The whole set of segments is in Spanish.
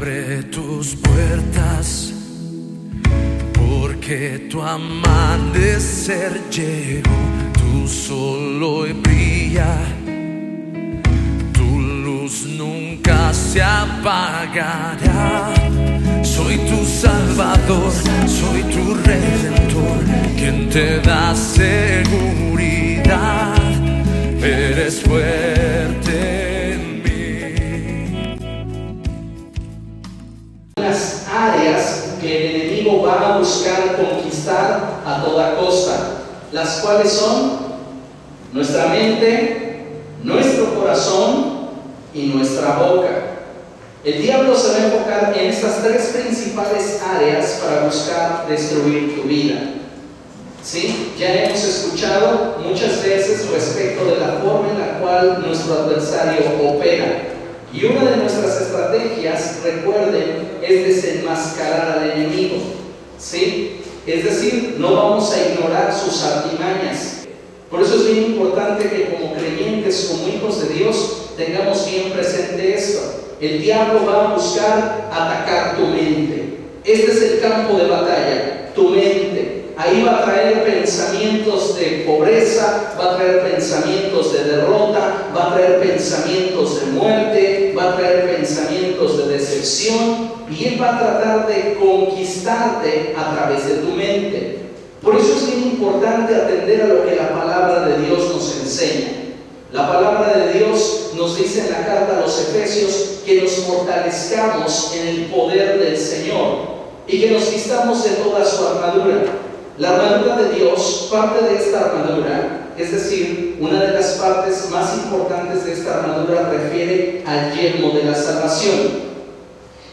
abre tus puertas, porque tu amanecer llegó, tu sol hoy brilla, tu luz nunca se apagará. Soy tu Salvador, soy tu Redentor, quien te da seguridad. Eres fuerte en mí. Las áreas que el enemigo va a buscar conquistar a toda costa, las cuales son nuestra mente, nuestro corazón y nuestra boca. El diablo se va a enfocar en estas tres principales áreas para buscar destruir tu vida. ¿Sí? Ya hemos escuchado muchas veces respecto de la forma en la cual nuestro adversario opera. Y una de nuestras estrategias, recuerden, es desenmascarar al enemigo. ¿Sí? Es decir, no vamos a ignorar sus artimañas. Por eso es bien importante que como creyentes, como hijos de Dios, tengamos bien presente esto. El diablo va a buscar atacar tu mente. Este es el campo de batalla, tu mente. Ahí va a traer pensamientos de pobreza, va a traer pensamientos de derrota, va a traer pensamientos de muerte, va a traer pensamientos de decepción, y él va a tratar de conquistarte a través de tu mente. Por eso es bien importante atender a lo que la palabra de Dios nos enseña. La palabra de Dios nos dice en la carta a los Efesios que nos fortalezcamos en el poder del Señor y que nos vistamos de toda su armadura. La armadura de Dios, parte de esta armadura, es decir, una de las partes más importantes de esta armadura refiere al yelmo de la salvación.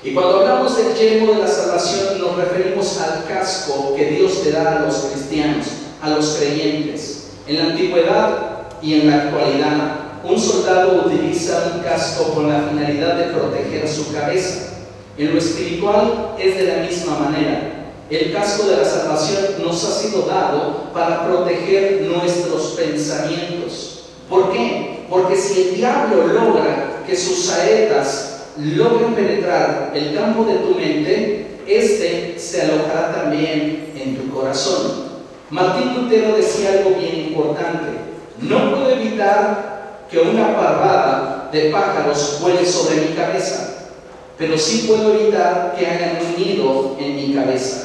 Y cuando hablamos del yelmo de la salvación nos referimos al casco que Dios le da a los cristianos, a los creyentes. En la antigüedad y en la actualidad, un soldado utiliza un casco con la finalidad de proteger su cabeza. En lo espiritual es de la misma manera. El casco de la salvación nos ha sido dado para proteger nuestros pensamientos. ¿Por qué? Porque si el diablo logra que sus saetas logren penetrar el campo de tu mente, este se alojará también en tu corazón. Martín Lutero decía algo bien importante: no puedo evitar que una parvada de pájaros vuele sobre mi cabeza, pero sí puedo evitar que hagan un nido en mi cabeza.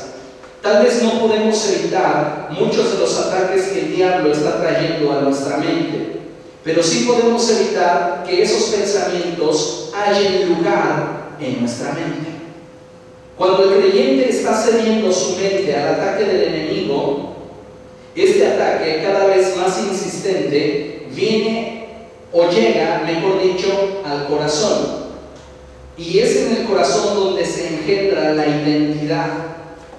Tal vez no podemos evitar muchos de los ataques que el diablo está trayendo a nuestra mente, pero sí podemos evitar que esos pensamientos hallen lugar en nuestra mente. Cuando el creyente está cediendo su mente al ataque del enemigo, este ataque cada vez más insistente viene o llega, mejor dicho, al corazón. Y es en el corazón donde se engendra la identidad.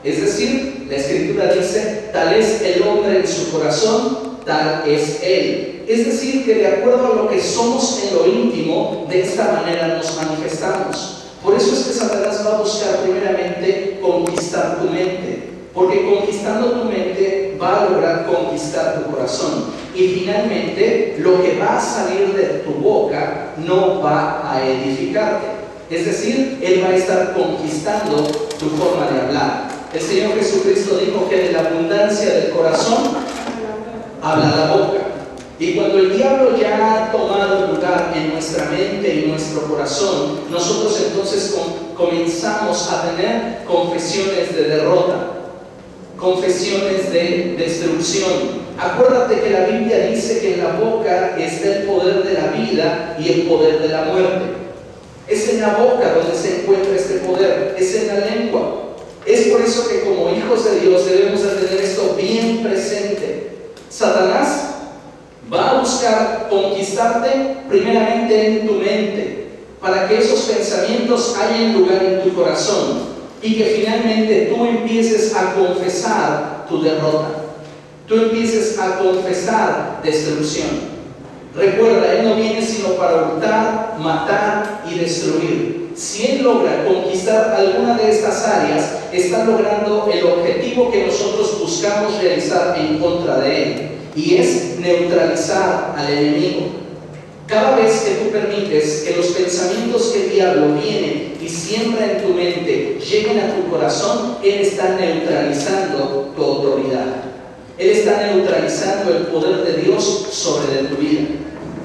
Es decir, la Escritura dice: tal es el hombre en su corazón, tal es él. Es decir, que de acuerdo a lo que somos en lo íntimo, de esta manera nos manifestamos. Por eso es que Satanás va a buscar primeramente conquistar tu mente, porque conquistando tu mente va a lograr conquistar tu corazón. Y finalmente, lo que va a salir de tu boca no va a edificarte. Es decir, él va a estar conquistando tu forma de hablar. El Señor Jesucristo dijo que de la abundancia del corazón habla la boca. Y cuando el diablo ya ha tomado lugar en nuestra mente y nuestro corazón, nosotros entonces comenzamos a tener confesiones de derrota, confesiones de destrucción. Acuérdate que la Biblia dice que en la boca está el poder de la vida y el poder de la muerte. Es en la boca donde se encuentra este poder, es en la lengua. Es por eso que como hijos de Dios debemos de tener esto bien presente. Satanás va a buscar conquistarte primeramente en tu mente, para que esos pensamientos hayan lugar en tu corazón y que finalmente tú empieces a confesar tu derrota, tú empieces a confesar destrucción. Recuerda, Él no viene sino para hurtar, matar y destruir. Si Él logra conquistar alguna de estas áreas, está logrando el objetivo que nosotros buscamos realizar en contra de Él, y es neutralizar al enemigo. Cada vez que tú permites que los pensamientos que el diablo vienen y siembra en tu mente lleguen a tu corazón, Él está neutralizando tu autoridad. Él está neutralizando el poder de Dios sobre tu vida.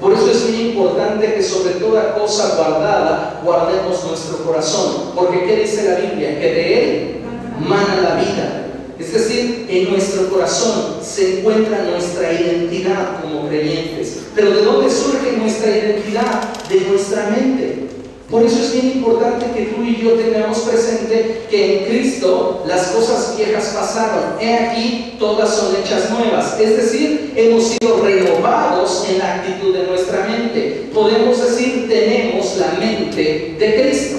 Por eso es muy importante que sobre toda cosa guardada, guardemos nuestro corazón. Porque ¿qué dice la Biblia? Que de Él mana la vida. Es decir, en nuestro corazón se encuentra nuestra identidad como creyentes. Pero ¿de dónde surge nuestra identidad? De nuestra mente. Por eso es bien importante que tú y yo tengamos presente que en Cristo las cosas viejas pasaron. He aquí, todas son hechas nuevas. Es decir, hemos sido renovados en la actitud de nuestra mente. Podemos decir, tenemos la mente de Cristo.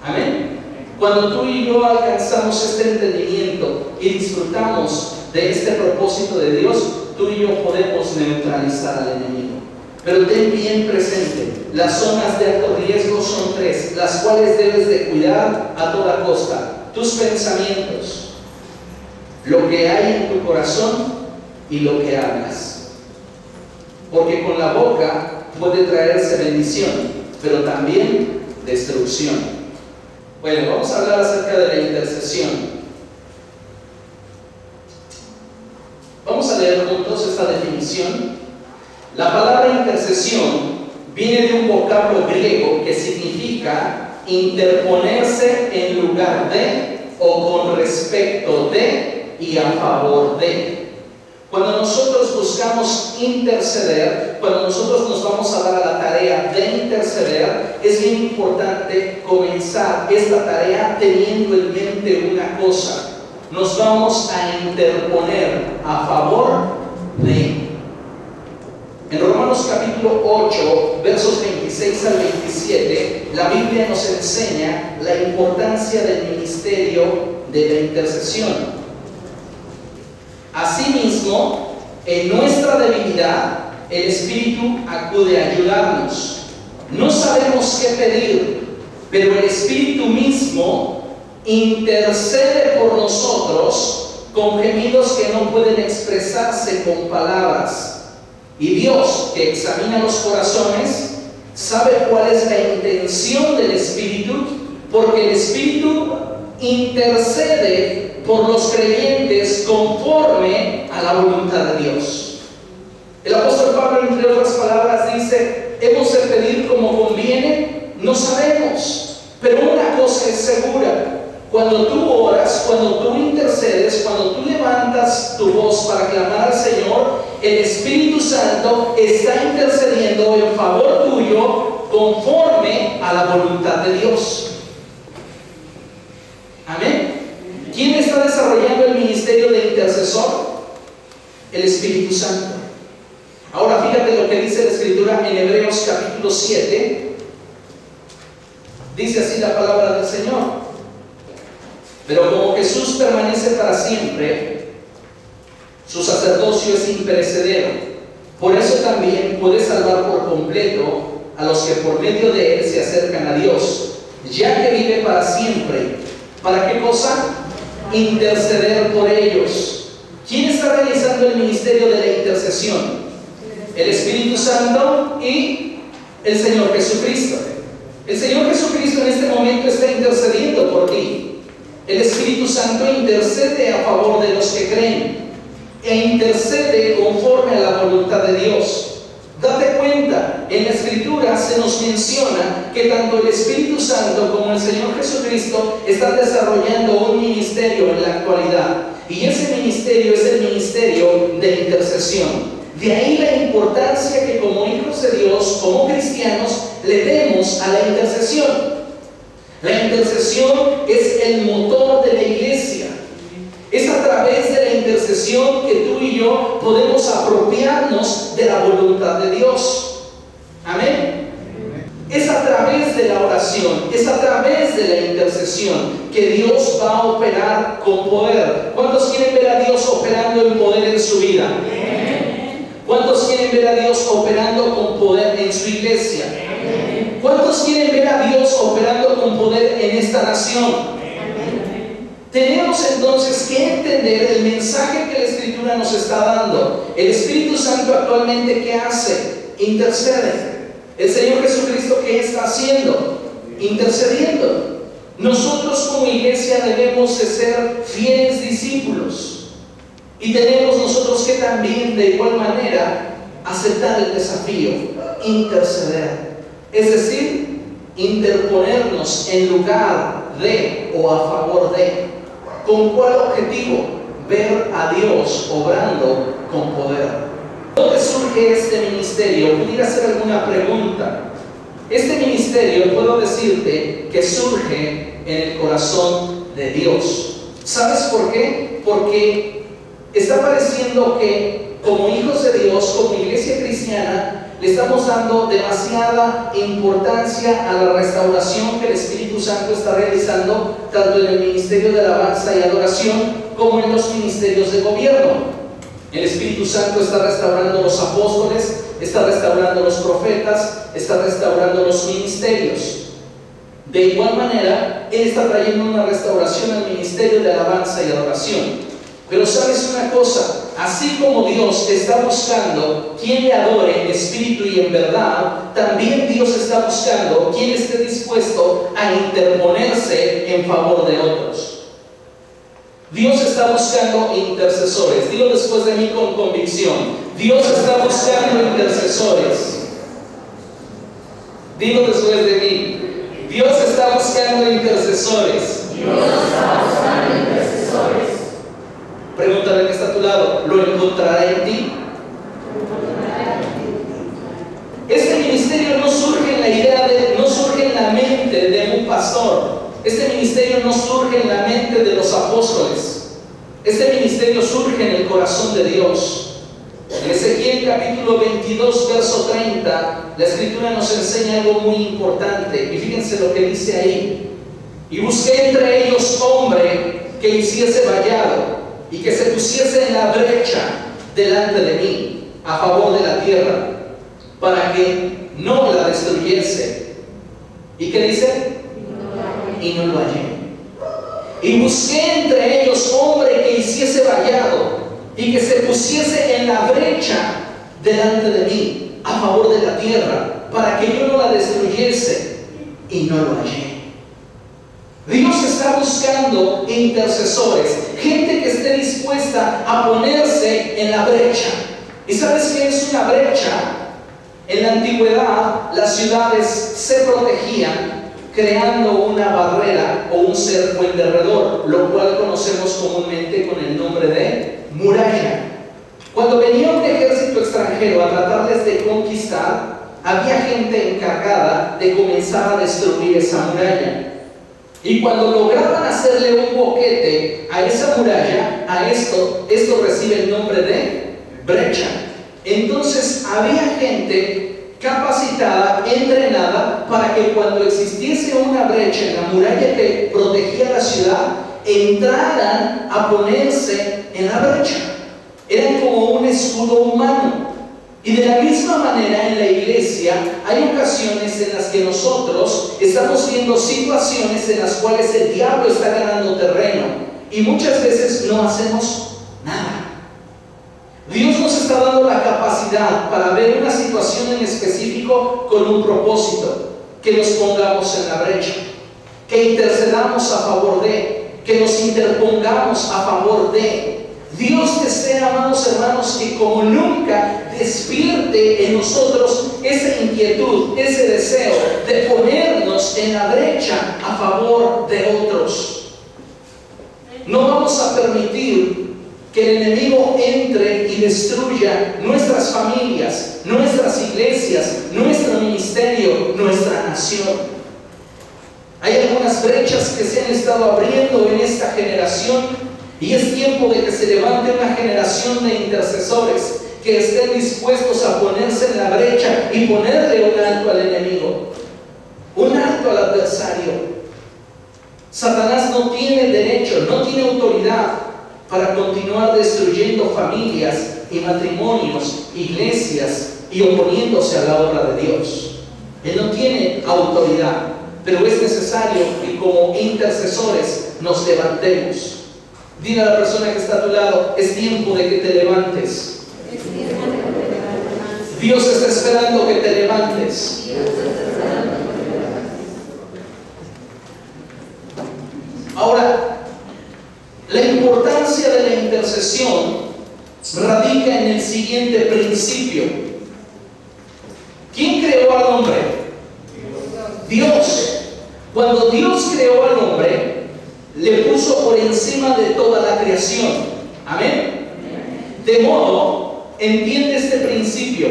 Amén. Cuando tú y yo alcanzamos este entendimiento y disfrutamos de este propósito de Dios, tú y yo podemos neutralizar al enemigo. Pero ten bien presente, las zonas de alto riesgo son 3, las cuales debes de cuidar a toda costa. Tus pensamientos, lo que hay en tu corazón y lo que hablas. Porque con la boca puede traerse bendición, pero también destrucción. Bueno, vamos a hablar acerca de la intercesión. Vamos a leer juntos esta definición. La palabra intercesión viene de un vocablo griego que significa interponerse en lugar de o con respecto de y a favor de. Cuando nosotros buscamos interceder, cuando nosotros nos vamos a dar a la tarea de interceder, es bien importante comenzar esta tarea teniendo en mente una cosa: nos vamos a interponer a favor de. En Romanos capítulo 8, versos 26 al 27, la Biblia nos enseña la importancia del ministerio de la intercesión. Asimismo, en nuestra debilidad, el Espíritu acude a ayudarnos. No sabemos qué pedir, pero el Espíritu mismo intercede por nosotros con gemidos que no pueden expresarse con palabras. Y Dios, que examina los corazones, sabe cuál es la intención del Espíritu, porque el Espíritu intercede por los creyentes conforme a la voluntad de Dios. El apóstol Pablo, entre otras palabras, dice: hemos de pedir como conviene, no sabemos, pero una cosa es segura: cuando tú oras, cuando tú intercedes, cuando tú levantas tu voz para clamar al Señor, el Espíritu Santo está intercediendo en favor tuyo conforme a la voluntad de Dios. Amén. ¿Quién está desarrollando el ministerio de intercesor? El Espíritu Santo. Ahora fíjate lo que dice la Escritura en Hebreos capítulo 7. Dice así la palabra del Señor: pero como Jesús permanece para siempre, su sacerdocio es imperecedero. Por eso también puede salvar por completo a los que por medio de él se acercan a Dios, ya que vive para siempre. ¿Para qué cosa? Interceder por ellos. ¿Quién está realizando el ministerio de la intercesión? El Espíritu Santo y el Señor Jesucristo. El Señor Jesucristo en este momento está intercediendo por ti. El Espíritu Santo intercede a favor de los que creen e intercede conforme a la voluntad de Dios. Date cuenta, en la Escritura se nos menciona que tanto el Espíritu Santo como el Señor Jesucristo están desarrollando un ministerio en la actualidad, y ese ministerio es el ministerio de intercesión. De ahí la importancia que como hijos de Dios, como cristianos, le demos a la intercesión. La intercesión es el motor de la iglesia. Es a través de la intercesión que tú y yo podemos apropiarnos de la voluntad de Dios. Amén. Es a través de la oración, es a través de la intercesión que Dios va a operar con poder. ¿Cuántos quieren ver a Dios operando en poder en su vida? ¿Cuántos quieren ver a Dios operando con poder en su iglesia? ¿Cuántos quieren ver a Dios operando con poder en esta nación? Tenemos entonces que entender el mensaje que la Escritura nos está dando. El Espíritu Santo actualmente, ¿qué hace? Intercede. El Señor Jesucristo, ¿qué está haciendo? intercediendo. Nosotros como iglesia debemos de ser fieles discípulos y tenemos nosotros que también de igual manera aceptar el desafío, interceder, es decir, interponernos en lugar de o a favor de. ¿Con cuál objetivo? Ver a Dios obrando con poder. ¿Dónde surge este ministerio? Pudiera hacer alguna pregunta. Este ministerio, puedo decirte que surge en el corazón de Dios. ¿Sabes por qué? Porque está pareciendo que como hijos de Dios, como iglesia cristiana, le estamos dando demasiada importancia a la restauración que el Espíritu Santo está realizando, tanto en el ministerio de alabanza y adoración como en los ministerios de gobierno. El Espíritu Santo está restaurando los apóstoles, está restaurando los profetas, está restaurando los ministerios. De igual manera, Él está trayendo una restauración al ministerio de alabanza y adoración. Pero ¿sabes una cosa? Así como Dios está buscando quien le adore en espíritu y en verdad, también Dios está buscando quien esté dispuesto a interponerse en favor de otros. Dios está buscando intercesores. Dilo después de mí con convicción. Dios está buscando intercesores. Dilo después de mí. Dios está buscando intercesores. Dios está buscando intercesores. Pregúntale al que está a tu lado, ¿lo encontrará en ti? Este ministerio no surge en la idea no surge en la mente de un pastor. Este ministerio no surge en la mente de los apóstoles. Este ministerio surge en el corazón de Dios. En Ezequiel capítulo 22, verso 30, la Escritura nos enseña algo muy importante. Y fíjense lo que dice ahí. Y busqué entre ellos hombre que hiciese vallado y que se pusiese en la brecha delante de mí, a favor de la tierra, para que no la destruyese. ¿Y qué dice? Y no lo hallé. Y busqué entre ellos hombre que hiciese vallado y que se pusiese en la brecha delante de mí, a favor de la tierra, para que yo no la destruyese, y no lo hallé. Dios está buscando intercesores, gente que esté dispuesta a ponerse en la brecha. ¿Y sabes qué es una brecha? En la antigüedad las ciudades se protegían creando una barrera o un cerco en derredor, lo cual conocemos comúnmente con el nombre de muralla. Cuando venía un ejército extranjero a tratarles de conquistar, había gente encargada de comenzar a destruir esa muralla. Y cuando lograban hacerle un boquete a esa muralla, esto recibe el nombre de brecha. Entonces había gente capacitada, entrenada, para que cuando existiese una brecha en la muralla que protegía la ciudad, entraran a ponerse en la brecha. Eran como un escudo humano. Y de la misma manera en la iglesia hay ocasiones en las que nosotros estamos viendo situaciones en las cuales el diablo está ganando terreno y muchas veces no hacemos nada. Dios nos está dando la capacidad para ver una situación en específico con un propósito, que nos pongamos en la brecha, que intercedamos a favor de, que nos interpongamos a favor de. Dios desea, amados hermanos, que como nunca despierte en nosotros esa inquietud, ese deseo de ponernos en la brecha a favor de otros. No vamos a permitir que el enemigo entre y destruya nuestras familias, nuestras iglesias, nuestro ministerio, nuestra nación. Hay algunas brechas que se han estado abriendo en esta generación. Y es tiempo de que se levante una generación de intercesores que estén dispuestos a ponerse en la brecha y ponerle un alto al enemigo, un alto al adversario. Satanás no tiene derecho, no tiene autoridad para continuar destruyendo familias y matrimonios, iglesias y oponiéndose a la obra de Dios. Él no tiene autoridad, pero es necesario que como intercesores nos levantemos. Dile a la persona que está a tu lado, es tiempo de que te levantes. Dios está esperando que te levantes. importancia de la intercesión radica en el siguiente principio. ¿Quién creó al hombre? Dios. Cuando Dios creó al hombre, le puso por encima de toda la creación. Amén. De modo, entiende este principio: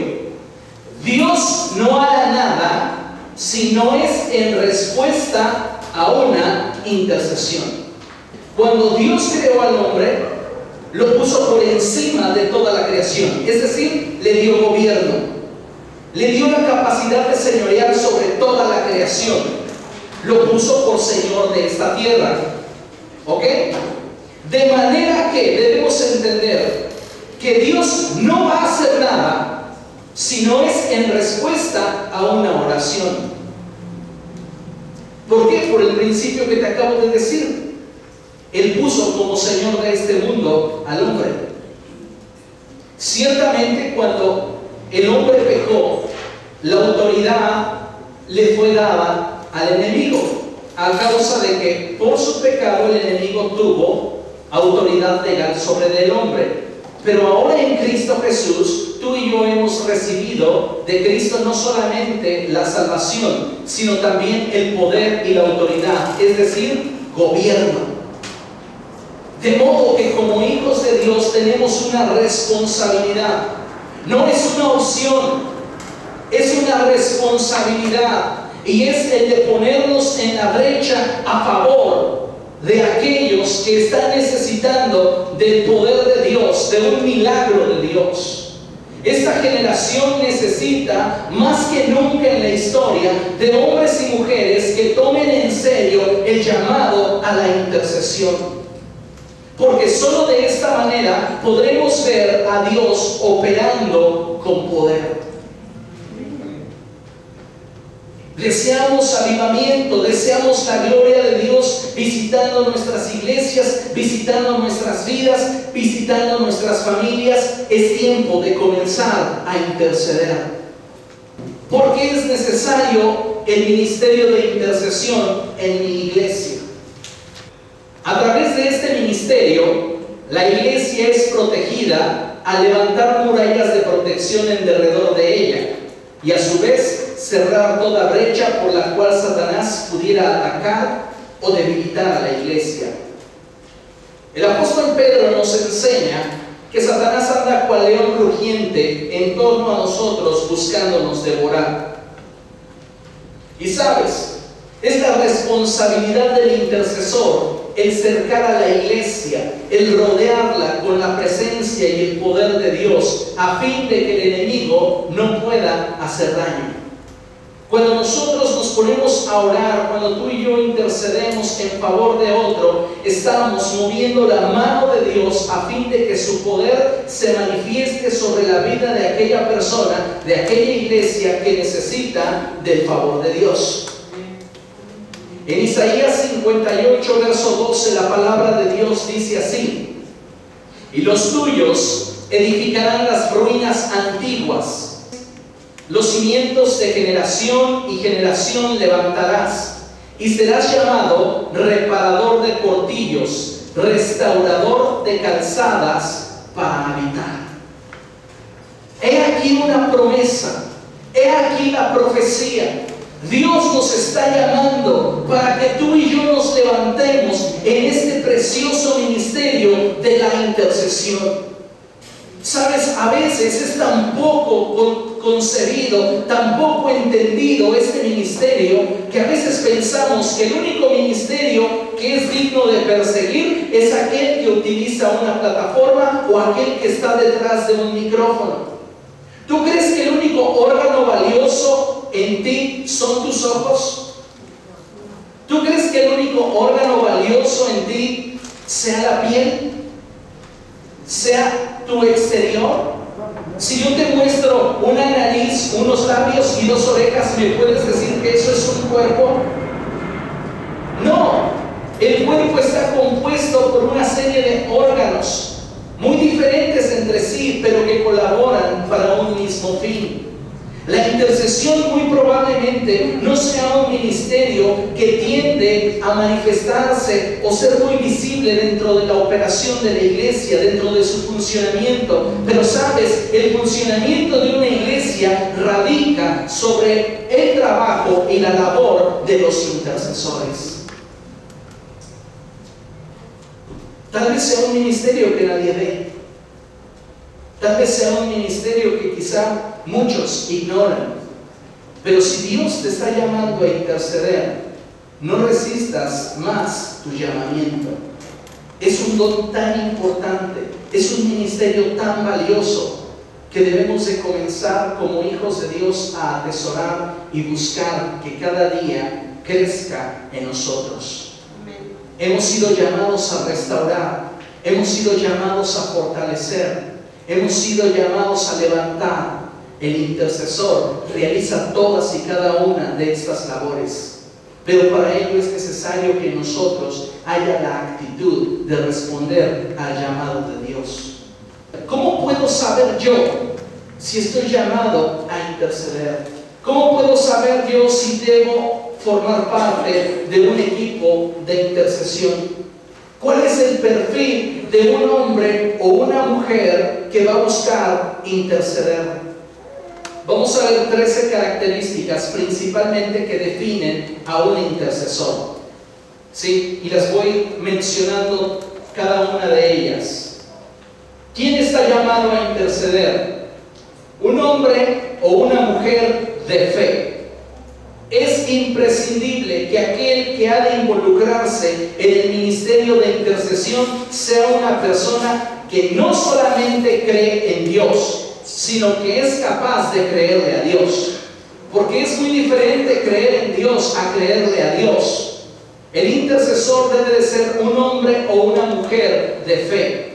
Dios no hará nada si no es en respuesta a una intercesión. Cuando Dios creó al hombre, lo puso por encima de toda la creación, es decir, le dio gobierno, le dio la capacidad de señorear sobre toda la creación, lo puso por Señor de esta tierra. ¿Ok? De manera que debemos entender que Dios no va a hacer nada si no es en respuesta a una oración. ¿Por qué? Por el principio que te acabo de decir. Él puso como Señor de este mundo al hombre. Ciertamente, cuando el hombre pecó, la autoridad le fue dada al enemigo, a causa de que por su pecado el enemigo tuvo autoridad legal sobre el hombre. Pero ahora en Cristo Jesús, tú y yo hemos recibido de Cristo no solamente la salvación, sino también el poder y la autoridad, es decir, gobierno. De modo que como hijos de Dios tenemos una responsabilidad. No es una opción, es una responsabilidad. Y es el de ponernos en la brecha a favor de aquellos que están necesitando del poder de Dios, de un milagro de Dios. Esta generación necesita, más que nunca en la historia, de hombres y mujeres que tomen en serio el llamado a la intercesión. Porque solo de esta manera podremos ver a Dios operando con poder. Deseamos avivamiento, deseamos la gloria de Dios visitando nuestras iglesias, visitando nuestras vidas, visitando nuestras familias. Es tiempo de comenzar a interceder. Porque es necesario el ministerio de intercesión en mi iglesia. A través de este ministerio, la iglesia es protegida al levantar murallas de protección en derredor de ella y a su vez cerrar toda brecha por la cual Satanás pudiera atacar o debilitar a la iglesia. El apóstol Pedro nos enseña que Satanás anda cual león rugiente en torno a nosotros buscándonos devorar. Y sabes, es la responsabilidad del intercesor el cercar a la iglesia, el rodearla con la presencia y el poder de Dios, a fin de que el enemigo no pueda hacer daño. Cuando nosotros nos ponemos a orar, cuando tú y yo intercedemos en favor de otro, estamos moviendo la mano de Dios a fin de que su poder se manifieste sobre la vida de aquella persona, de aquella iglesia que necesita del favor de Dios. En Isaías 58, verso 12, la palabra de Dios dice así: y los tuyos edificarán las ruinas antiguas, los cimientos de generación y generación levantarás, y serás llamado reparador de portillos, restaurador de calzadas para habitar. He aquí una promesa, he aquí la profecía. Dios nos está llamando para que tú y yo nos levantemos en este precioso ministerio de la intercesión. Sabes, a veces es tan poco concebido, tan poco entendido este ministerio, que a veces pensamos que el único ministerio que es digno de perseguir es aquel que utiliza una plataforma o aquel que está detrás de un micrófono. ¿Tú crees que el único órgano valioso en ti son tus ojos? ¿Tú crees que el único órgano valioso en ti sea la piel? ¿Sea tu exterior? Si yo te muestro una nariz, unos labios y dos orejas, ¿me puedes decir que eso es un cuerpo? No, el cuerpo está compuesto por una serie de órganos muy diferentes entre sí, pero que colaboran para un mismo fin. La intercesión muy probablemente no sea un ministerio que tiende a manifestarse o ser muy visible dentro de la operación de la iglesia, dentro de su funcionamiento. Pero sabes, el funcionamiento de una iglesia radica sobre el trabajo y la labor de los intercesores. Tal vez sea un ministerio que nadie ve. Tal vez sea un ministerio que quizá muchos ignoran. Pero si Dios te está llamando a interceder, no resistas más tu llamamiento. Es un don tan importante, es un ministerio tan valioso que debemos de comenzar como hijos de Dios a atesorar y buscar que cada día crezca en nosotros. Hemos sido llamados a restaurar, hemos sido llamados a fortalecer, hemos sido llamados a levantar. El intercesor realiza todas y cada una de estas labores, pero para ello es necesario que en nosotros haya la actitud de responder al llamado de Dios. ¿Cómo puedo saber yo si estoy llamado a interceder? ¿Cómo puedo saber yo si debo formar parte de un equipo de intercesión? ¿Cuál es el perfil de un hombre o una mujer que va a buscar interceder? Vamos a ver 13 características principalmente que definen a un intercesor. ¿Sí? Y las voy mencionando cada una de ellas. ¿Quién está llamado a interceder? Un hombre o una mujer de fe. Es imprescindible que aquel que ha de involucrarse en el ministerio de intercesión sea una persona que no solamente cree en Dios, sino que es capaz de creerle a Dios. Porque es muy diferente creer en Dios a creerle a Dios. El intercesor debe de ser un hombre o una mujer de fe.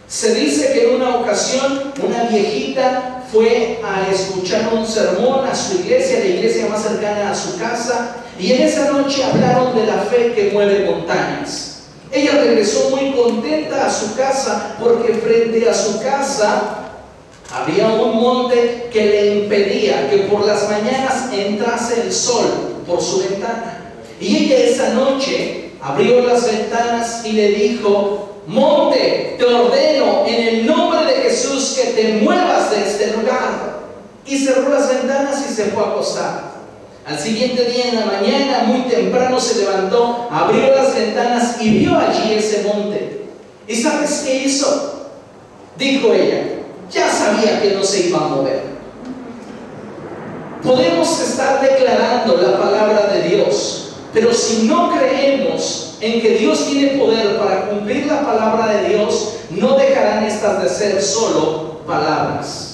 Se dice que en una ocasión una viejita fue a escuchar un sermón a su iglesia, la iglesia más cercana a su casa, y en esa noche hablaron de la fe que mueve montañas. Ella regresó muy contenta a su casa porque frente a su casa había un monte que le impedía que por las mañanas entrase el sol por su ventana. Y ella esa noche abrió las ventanas y le dijo: monte, te ordeno en el nombre de Jesús que te muevas de este lugar. Y cerró las ventanas y se fue a acostar. Al siguiente día en la mañana, muy temprano, se levantó, abrió las ventanas y vio allí ese monte. ¿Y sabes qué hizo? Dijo ella: ya sabía que no se iba a mover. Podemos estar declarando la palabra de Dios, pero si no creemos en que Dios tiene poder para cumplir la palabra de Dios, no dejarán estas de ser solo palabras.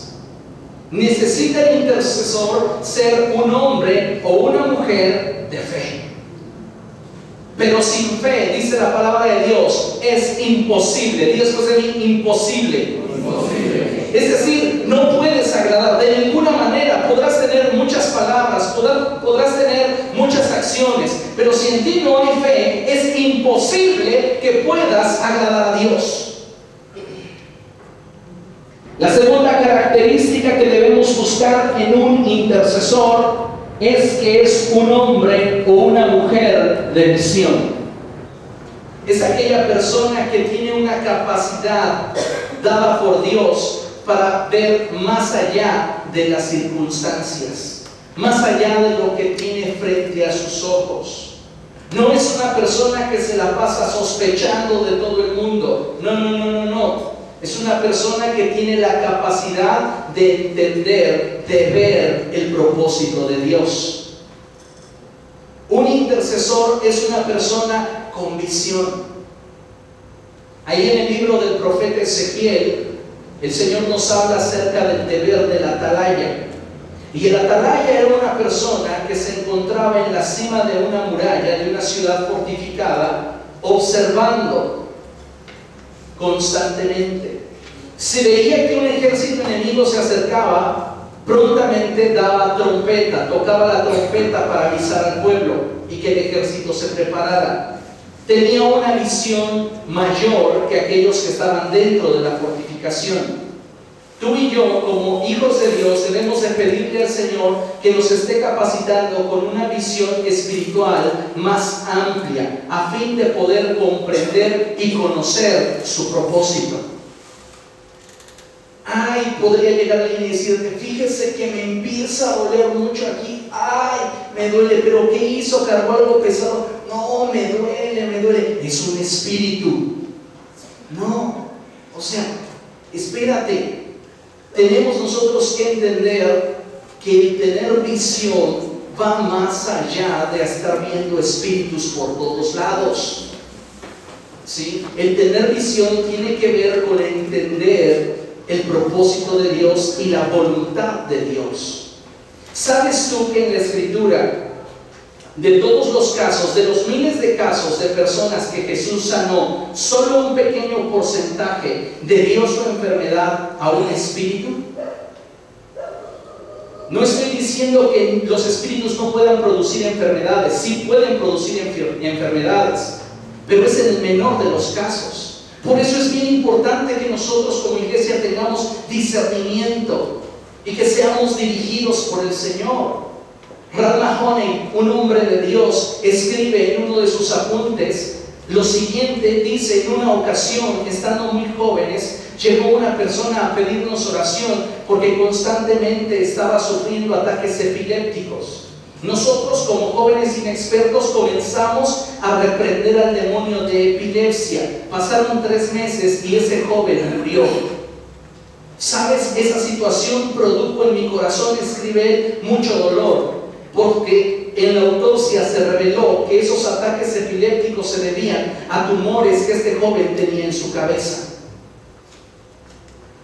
Necesita el intercesor ser un hombre o una mujer de fe. Pero sin fe, dice la palabra de Dios, es imposible. Dios es imposible. Es decir, no puedes agradar de ninguna manera. Podrás tener muchas palabras, podrás tener muchas acciones, pero si en ti no hay fe, es imposible que puedas agradar a Dios. La segunda característica que debemos buscar en un intercesor es que es un hombre o una mujer de visión. Es aquella persona que tiene una capacidad dada por Dios para ver más allá de las circunstancias, más allá de lo que tiene frente a sus ojos. No es una persona que se la pasa sospechando de todo el mundo. No. Es una persona que tiene la capacidad de entender, de ver el propósito de Dios. Un intercesor es una persona con visión. Ahí en el libro del profeta Ezequiel, el Señor nos habla acerca del deber del atalaya. Y el atalaya era una persona que se encontraba en la cima de una muralla, de una ciudad fortificada, observando constantemente. Si veía que un ejército enemigo se acercaba, prontamente daba trompeta, tocaba la trompeta para avisar al pueblo y que el ejército se preparara. Tenía una visión mayor que aquellos que estaban dentro de la fortificación. Tú y yo, como hijos de Dios, debemos de pedirle al Señor que nos esté capacitando con una visión espiritual más amplia, a fin de poder comprender y conocer su propósito. Ay, podría llegar alguien y decirte, fíjese que me empieza a doler mucho aquí. Ay, me duele, pero ¿qué hizo? ¿Cargó algo pesado? No, me duele. Es un espíritu. No, o sea, espérate. Tenemos nosotros que entender que el tener visión va más allá de estar viendo espíritus por todos lados. ¿Sí? El tener visión tiene que ver con entender el propósito de Dios y la voluntad de Dios. ¿Sabes tú que en la Escritura, de todos los casos, de los miles de casos de personas que Jesús sanó, solo un pequeño porcentaje debió su enfermedad a un espíritu? No estoy diciendo que los espíritus no puedan producir enfermedades, sí pueden producir enfermedades, pero es en el menor de los casos. Por eso es bien importante que nosotros como iglesia tengamos discernimiento y que seamos dirigidos por el Señor. Ralph Mahoney, un hombre de Dios, escribe en uno de sus apuntes lo siguiente. Dice: en una ocasión, estando muy jóvenes, llegó una persona a pedirnos oración porque constantemente estaba sufriendo ataques epilépticos. Nosotros, como jóvenes inexpertos, comenzamos a reprender al demonio de epilepsia. Pasaron 3 meses y ese joven murió. ¿Sabes? Esa situación produjo en mi corazón, escribe él, mucho dolor, porque en la autopsia se reveló que esos ataques epilépticos se debían a tumores que este joven tenía en su cabeza.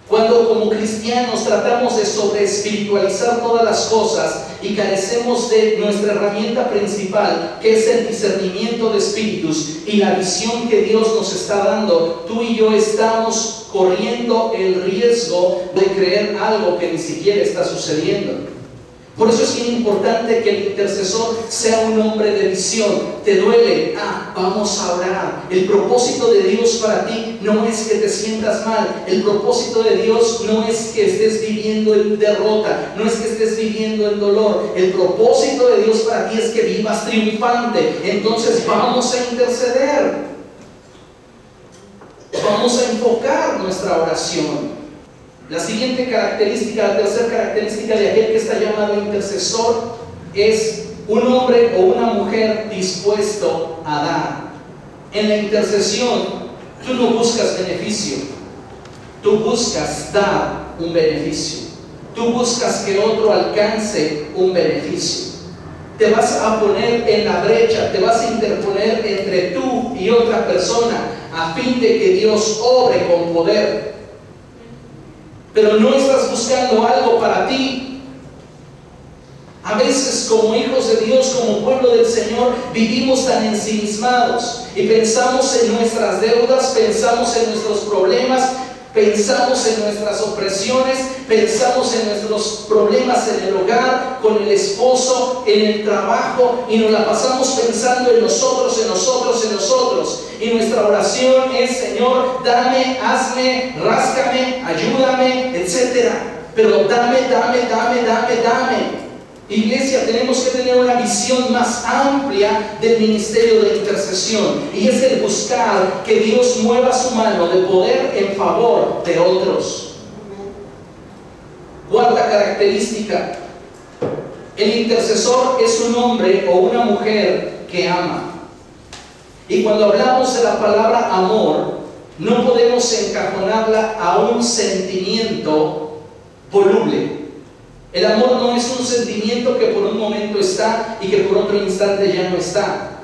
Cuando como cristianos tratamos de sobreespiritualizar todas las cosas y carecemos de nuestra herramienta principal, que es el discernimiento de espíritus y la visión que Dios nos está dando, tú y yo estamos corriendo el riesgo de creer algo que ni siquiera está sucediendo. Por eso es bien importante que el intercesor sea un hombre de visión. ¿Te duele? Vamos a orar. El propósito de Dios para ti no es que te sientas mal. El propósito de Dios no es que estés viviendo en derrota, no es que estés viviendo en dolor. El propósito de Dios para ti es que vivas triunfante. Entonces vamos a interceder. Vamos a enfocar nuestra oración. La siguiente característica, la tercera característica de aquel que está llamado intercesor, es un hombre o una mujer dispuesto a dar. En la intercesión, tú no buscas beneficio, tú buscas dar un beneficio, tú buscas que otro alcance un beneficio. Te vas a poner en la brecha, te vas a interponer entre tú y otra persona a fin de que Dios obre con poder. Pero no estás buscando algo para ti. A veces, como hijos de Dios, como pueblo del Señor, vivimos tan ensimismados y pensamos en nuestras deudas, pensamos en nuestros problemas, pensamos en nuestras opresiones, pensamos en nuestros problemas en el hogar, con el esposo, en el trabajo, y nos la pasamos pensando en nosotros. Y nuestra oración es: Señor, dame, hazme, ráscame, ayúdame, etc. Pero dame. Iglesia, tenemos que tener una visión más amplia del ministerio de intercesión, y es el buscar que Dios mueva su mano de poder en favor de otros. Cuarta característica: el intercesor es un hombre o una mujer que ama. Y cuando hablamos de la palabra amor, no podemos encajonarla a un sentimiento voluble. El amor no es un sentimiento que por un momento está y que por otro instante ya no está.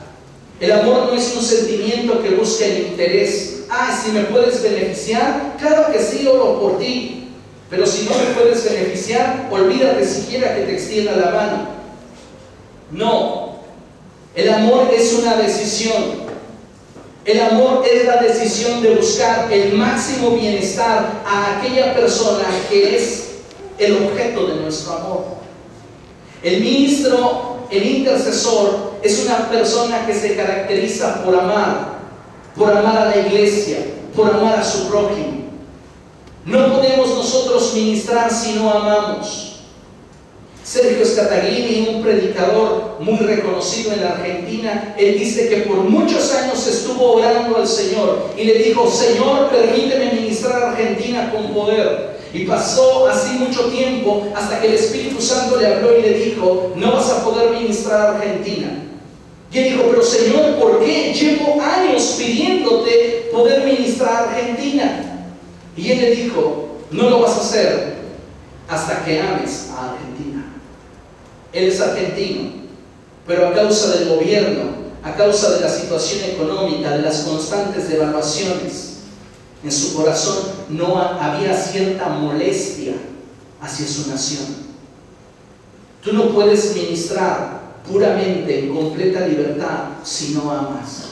El amor no es un sentimiento que busca el interés. Si me puedes beneficiar, claro que sí, oro por ti. Pero si no me puedes beneficiar, olvídate siquiera que te extienda la mano. No. El amor es una decisión. El amor es la decisión de buscar el máximo bienestar a aquella persona que es el objeto de nuestro amor. El ministro, el intercesor, es una persona que se caracteriza por amar a la iglesia, por amar a su prójimo. No podemos nosotros ministrar si no amamos. Sergio Scataglini, un predicador muy reconocido en la Argentina, él dice que por muchos años estuvo orando al Señor y le dijo: Señor, permíteme ministrar a Argentina con poder. Y pasó así mucho tiempo hasta que el Espíritu Santo le habló y le dijo: no vas a poder ministrar a Argentina. Y él dijo: pero Señor, ¿por qué? Llevo años pidiéndote poder ministrar a Argentina. Y él le dijo: no lo vas a hacer hasta que ames a Argentina. Él es argentino, pero a causa del gobierno, a causa de la situación económica, de las constantes devaluaciones, en su corazón no había cierta molestia hacia su nación. Tú no puedes ministrar puramente en completa libertad si no amas.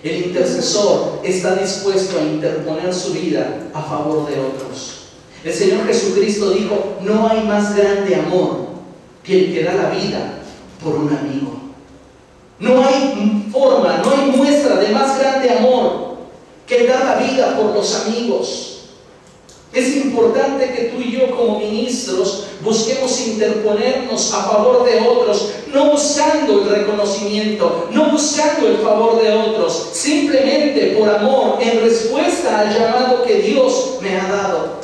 El intercesor está dispuesto a interponer su vida a favor de otros. El Señor Jesucristo dijo: no hay más grande amor que el que da la vida por un amigo. No hay forma, no hay muestra de más grande amor que el dar la vida por los amigos. Es importante que tú y yo como ministros busquemos interponernos a favor de otros, no buscando el reconocimiento, no buscando el favor de otros, simplemente por amor, en respuesta al llamado que Dios me ha dado.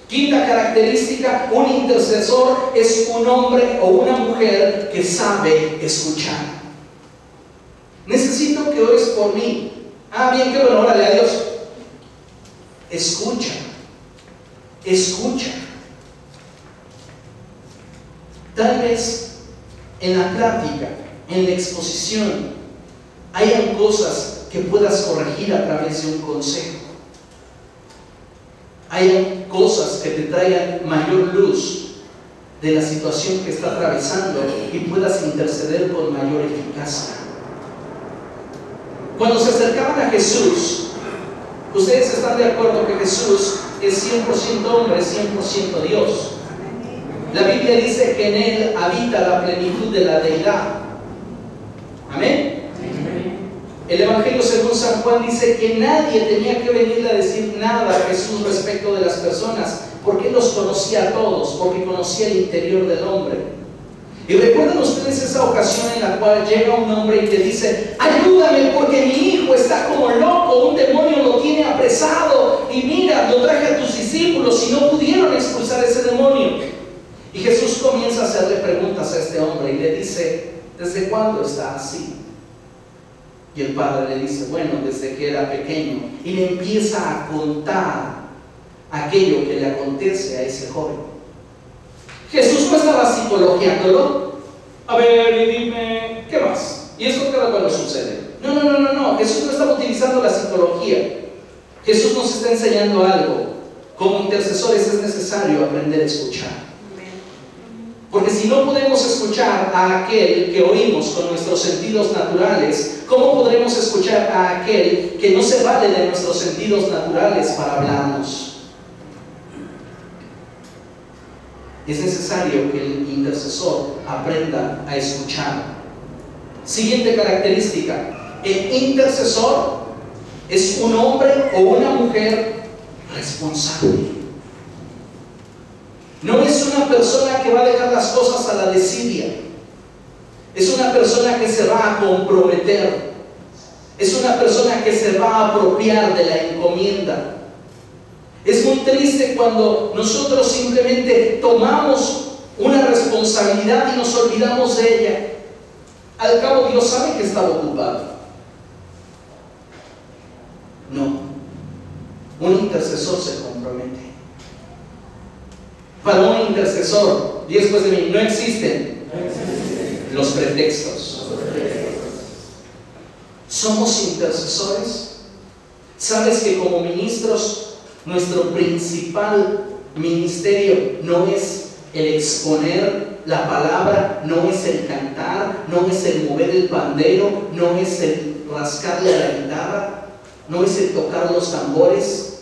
Quinta característica: un intercesor es un hombre o una mujer que sabe escuchar. Necesito que ores por mí. Bien, qué bueno, órale a Dios. Escucha. Escucha. Tal vez en la plática, en la exposición, hayan cosas que puedas corregir a través de un consejo. Hay cosas que te traigan mayor luz de la situación que está atravesando y puedas interceder con mayor eficacia. Cuando se acercaban a Jesús, ustedes están de acuerdo que Jesús es 100% hombre, 100% Dios. La Biblia dice que en Él habita la plenitud de la deidad. Amén. El Evangelio según San Juan dice que nadie tenía que venirle a decir nada a Jesús respecto de las personas, porque Él los conocía a todos, porque conocía el interior del hombre. Y recuerdan ustedes esa ocasión en la cual llega un hombre y te dice: ayúdame porque mi hijo está como loco, un demonio lo tiene apresado, y mira, lo traje a tus discípulos y no pudieron expulsar ese demonio. Y Jesús comienza a hacerle preguntas a este hombre y le dice: ¿desde cuándo está así? Y el padre le dice: bueno, desde que era pequeño. Y le empieza a contar aquello que le acontece a ese joven. Jesús no estaba psicologiándolo. A ver, y dime, ¿qué más? Y esto cada cuando sucede. No. Jesús no estaba utilizando la psicología. Jesús nos está enseñando algo. Como intercesores es necesario aprender a escuchar. Porque si no podemos escuchar a aquel que oímos con nuestros sentidos naturales, ¿cómo podremos escuchar a aquel que no se vale de nuestros sentidos naturales para hablarnos? Es necesario que el intercesor aprenda a escuchar. Siguiente característica: el intercesor es un hombre o una mujer responsable. No es una persona que va a dejar las cosas a la desidia. Es una persona que se va a comprometer. Es una persona que se va a apropiar de la encomienda. Es muy triste cuando nosotros simplemente tomamos una responsabilidad y nos olvidamos de ella. Al cabo, Dios sabe que estaba ocupado. No. Un intercesor se compromete. Para un intercesor, y después de mí, no existen los pretextos. ¿Somos intercesores? ¿Sabes que como ministros nuestro principal ministerio no es el exponer la palabra, no es el cantar, no es el mover el pandero, no es el rascarle a la guitarra, no es el tocar los tambores?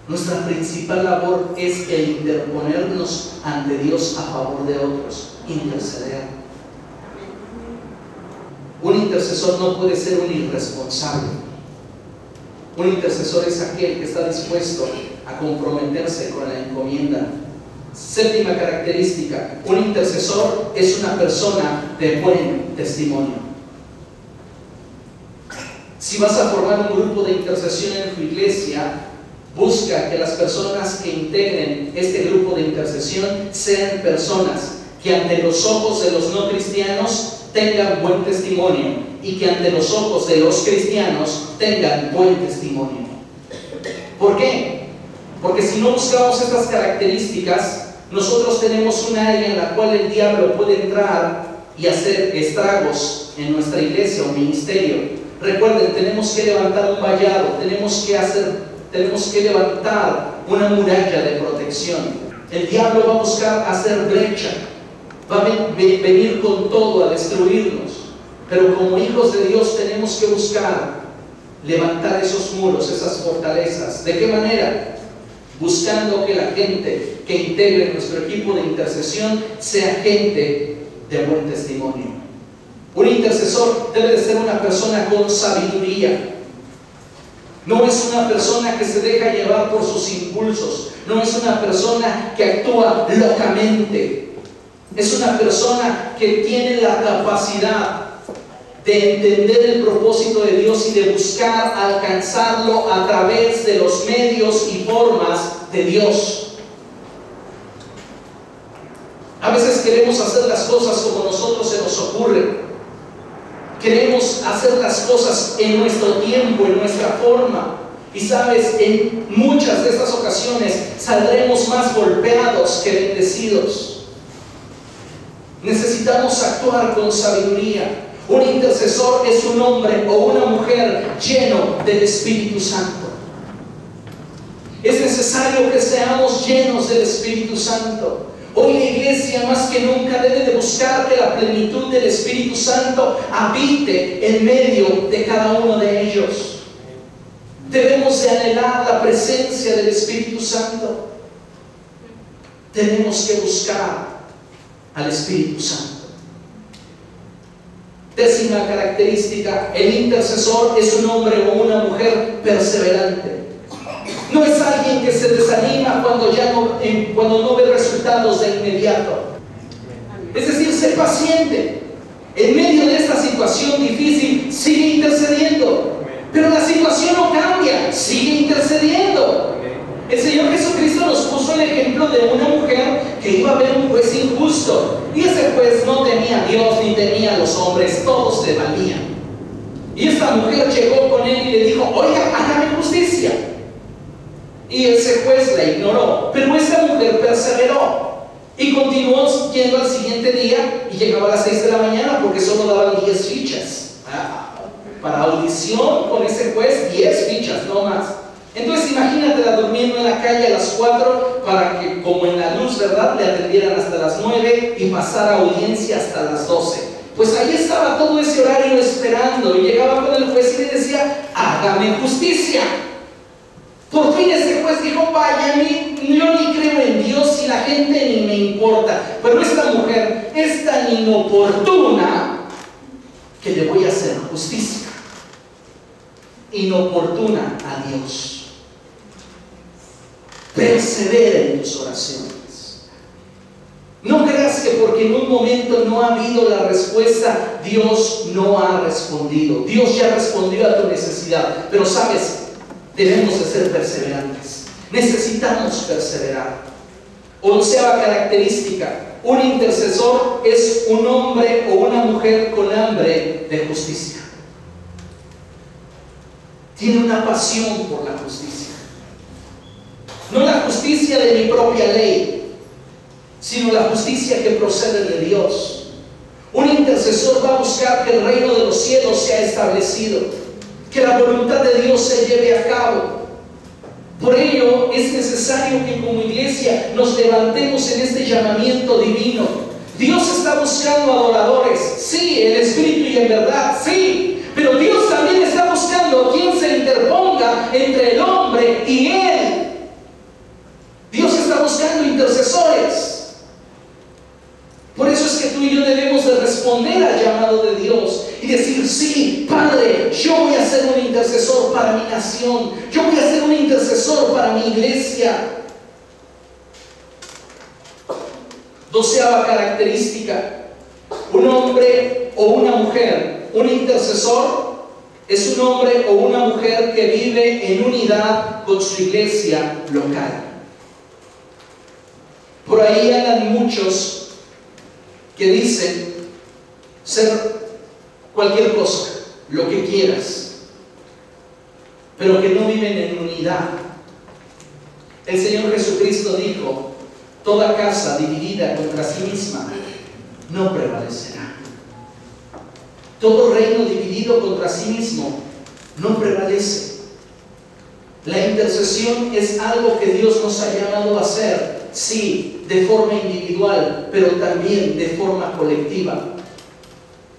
Nuestra principal labor es el interponernos ante Dios a favor de otros, interceder. Un intercesor no puede ser un irresponsable. Un intercesor es aquel que está dispuesto a comprometerse con la encomienda. Séptima característica, un intercesor es una persona de buen testimonio. Si vas a formar un grupo de intercesión en tu iglesia, busca que las personas que integren este grupo de intercesión sean personas que ante los ojos de los no cristianos tengan buen testimonio y que ante los ojos de los cristianos tengan buen testimonio. ¿Por qué? Porque si no buscamos estas características, nosotros tenemos un área en la cual el diablo puede entrar y hacer estragos en nuestra iglesia o ministerio. Recuerden, tenemos que levantar un vallado, tenemos que levantar una muralla de protección. El diablo va a buscar hacer brecha, va a venir con todo a destruirnos, pero como hijos de Dios tenemos que buscar levantar esos muros, esas fortalezas. ¿De qué manera? Buscando que la gente que integre nuestro equipo de intercesión sea gente de buen testimonio. Un intercesor debe de ser una persona con sabiduría. No es una persona que se deja llevar por sus impulsos. No es una persona que actúa locamente. Es una persona que tiene la capacidad de entender el propósito de Dios y de buscar alcanzarlo a través de los medios y formas de Dios. A veces queremos hacer las cosas como nosotros se nos ocurre. Queremos hacer las cosas en nuestro tiempo, en nuestra forma. Y sabes, en muchas de estas ocasiones saldremos más golpeados que bendecidos. Necesitamos actuar con sabiduría. Un intercesor es un hombre o una mujer lleno del Espíritu Santo. Es necesario que seamos llenos del Espíritu Santo. Hoy la iglesia más que nunca debe de buscar que la plenitud del Espíritu Santo habite en medio de cada uno de ellos. Debemos de anhelar la presencia del Espíritu Santo. Tenemos que buscar al Espíritu Santo. Décima característica, el intercesor es un hombre o una mujer perseverante. No es alguien que se desanima cuando no ve resultados de inmediato. Es decir, sé paciente. En medio de esta situación difícil, sigue intercediendo. Pero la situación no cambia, sigue intercediendo. El Señor Jesucristo nos puso el ejemplo de una mujer que iba a ver un juez injusto. Y ese juez no temía a Dios ni temía a los hombres, todos le valían. Y esta mujer llegó con él y le dijo: oiga, hágame justicia. Y ese juez la ignoró, pero esa mujer perseveró y continuó yendo al siguiente día y llegaba a las 6 de la mañana porque solo daban 10 fichas. Para audición con ese juez, 10 fichas, no más. Entonces imagínatela durmiendo en la calle a las 4 para que, como en la luz, ¿verdad?, le atendieran hasta las 9 y pasara audiencia hasta las 12. Pues ahí estaba todo ese horario esperando y llegaba con el juez y le decía: hágame justicia. Por fin ese juez dijo: vaya, yo ni creo en Dios y la gente ni me importa, pero esta mujer es tan inoportuna que le voy a hacer justicia. Inoportuna a Dios. Persevera en tus oraciones. No creas que porque en un momento no ha habido la respuesta, Dios no ha respondido. Dios ya respondió a tu necesidad, pero sabes, debemos de ser perseverantes. Necesitamos perseverar. 11ª característica: un intercesor es un hombre o una mujer con hambre de justicia. Tiene una pasión por la justicia. No la justicia de mi propia ley, sino la justicia que procede de Dios. Un intercesor va a buscar que el reino de los cielos sea establecido, que la voluntad de Dios se lleve a cabo. Por ello es necesario que como iglesia nos levantemos en este llamamiento divino. Dios está buscando adoradores, sí, en espíritu y en verdad, sí, pero Dios también está buscando a quien se interponga entre el hombre y Él. Dios está buscando intercesores. Por eso es que tú y yo debemos de responder al llamado llamado de Dios y decir: sí, Padre, yo voy a ser un intercesor para mi nación, yo voy a ser un intercesor para mi iglesia. 12ª característica: un hombre o una mujer, un intercesor, es un hombre o una mujer que vive en unidad con su iglesia local. Por ahí andan muchos que dicen ser cualquier cosa, lo que quieras, pero que no viven en unidad. El Señor Jesucristo dijo: toda casa dividida contra sí misma no prevalecerá. Todo reino dividido contra sí mismo no prevalece. La intercesión es algo que Dios nos ha llamado a hacer, sí, de forma individual, pero también de forma colectiva.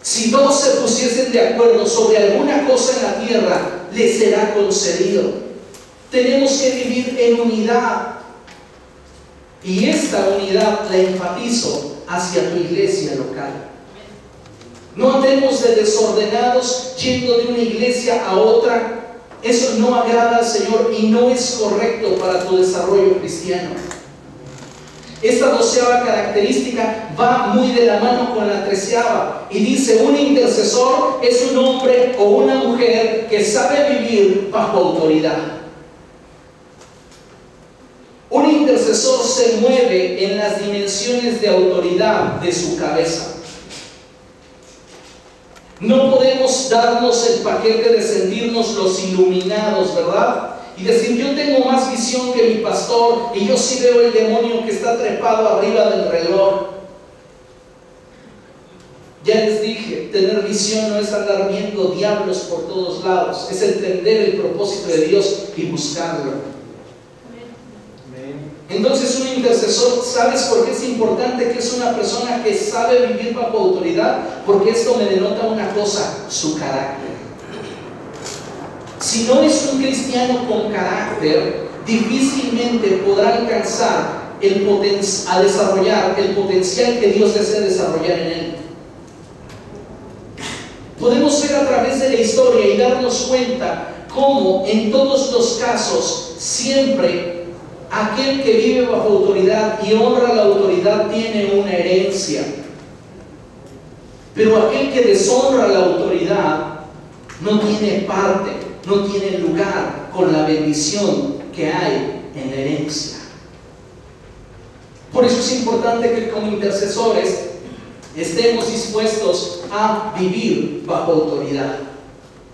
Si dos se pusiesen de acuerdo sobre alguna cosa en la tierra, les será concedido. Tenemos que vivir en unidad. Y esta unidad la enfatizo hacia tu iglesia local. No andemos de desordenados yendo de una iglesia a otra. Eso no agrada al Señor y no es correcto para tu desarrollo cristiano. Esta 12ª característica va muy de la mano con la 13ª y dice: un intercesor es un hombre o una mujer que sabe vivir bajo autoridad. Un intercesor se mueve en las dimensiones de autoridad de su cabeza. No podemos darnos el paquete de sentirnos los iluminados, ¿verdad? Y decir: yo tengo más visión que mi pastor y yo sí veo el demonio que está trepado arriba del reloj. Ya les dije, tener visión no es andar viendo diablos por todos lados, es entender el propósito de Dios y buscarlo. Entonces, un intercesor, ¿sabes por qué es importante que es una persona que sabe vivir bajo autoridad? Porque esto me denota una cosa: su carácter. Si no es un cristiano con carácter, difícilmente podrá alcanzar a desarrollar el potencial que Dios desea desarrollar en él. Podemos ver a través de la historia y darnos cuenta cómo en todos los casos siempre aquel que vive bajo autoridad y honra la autoridad tiene una herencia. Pero aquel que deshonra la autoridad no tiene parte, no tiene lugar con la bendición que hay en la herencia. Por eso es importante que como intercesores estemos dispuestos a vivir bajo autoridad.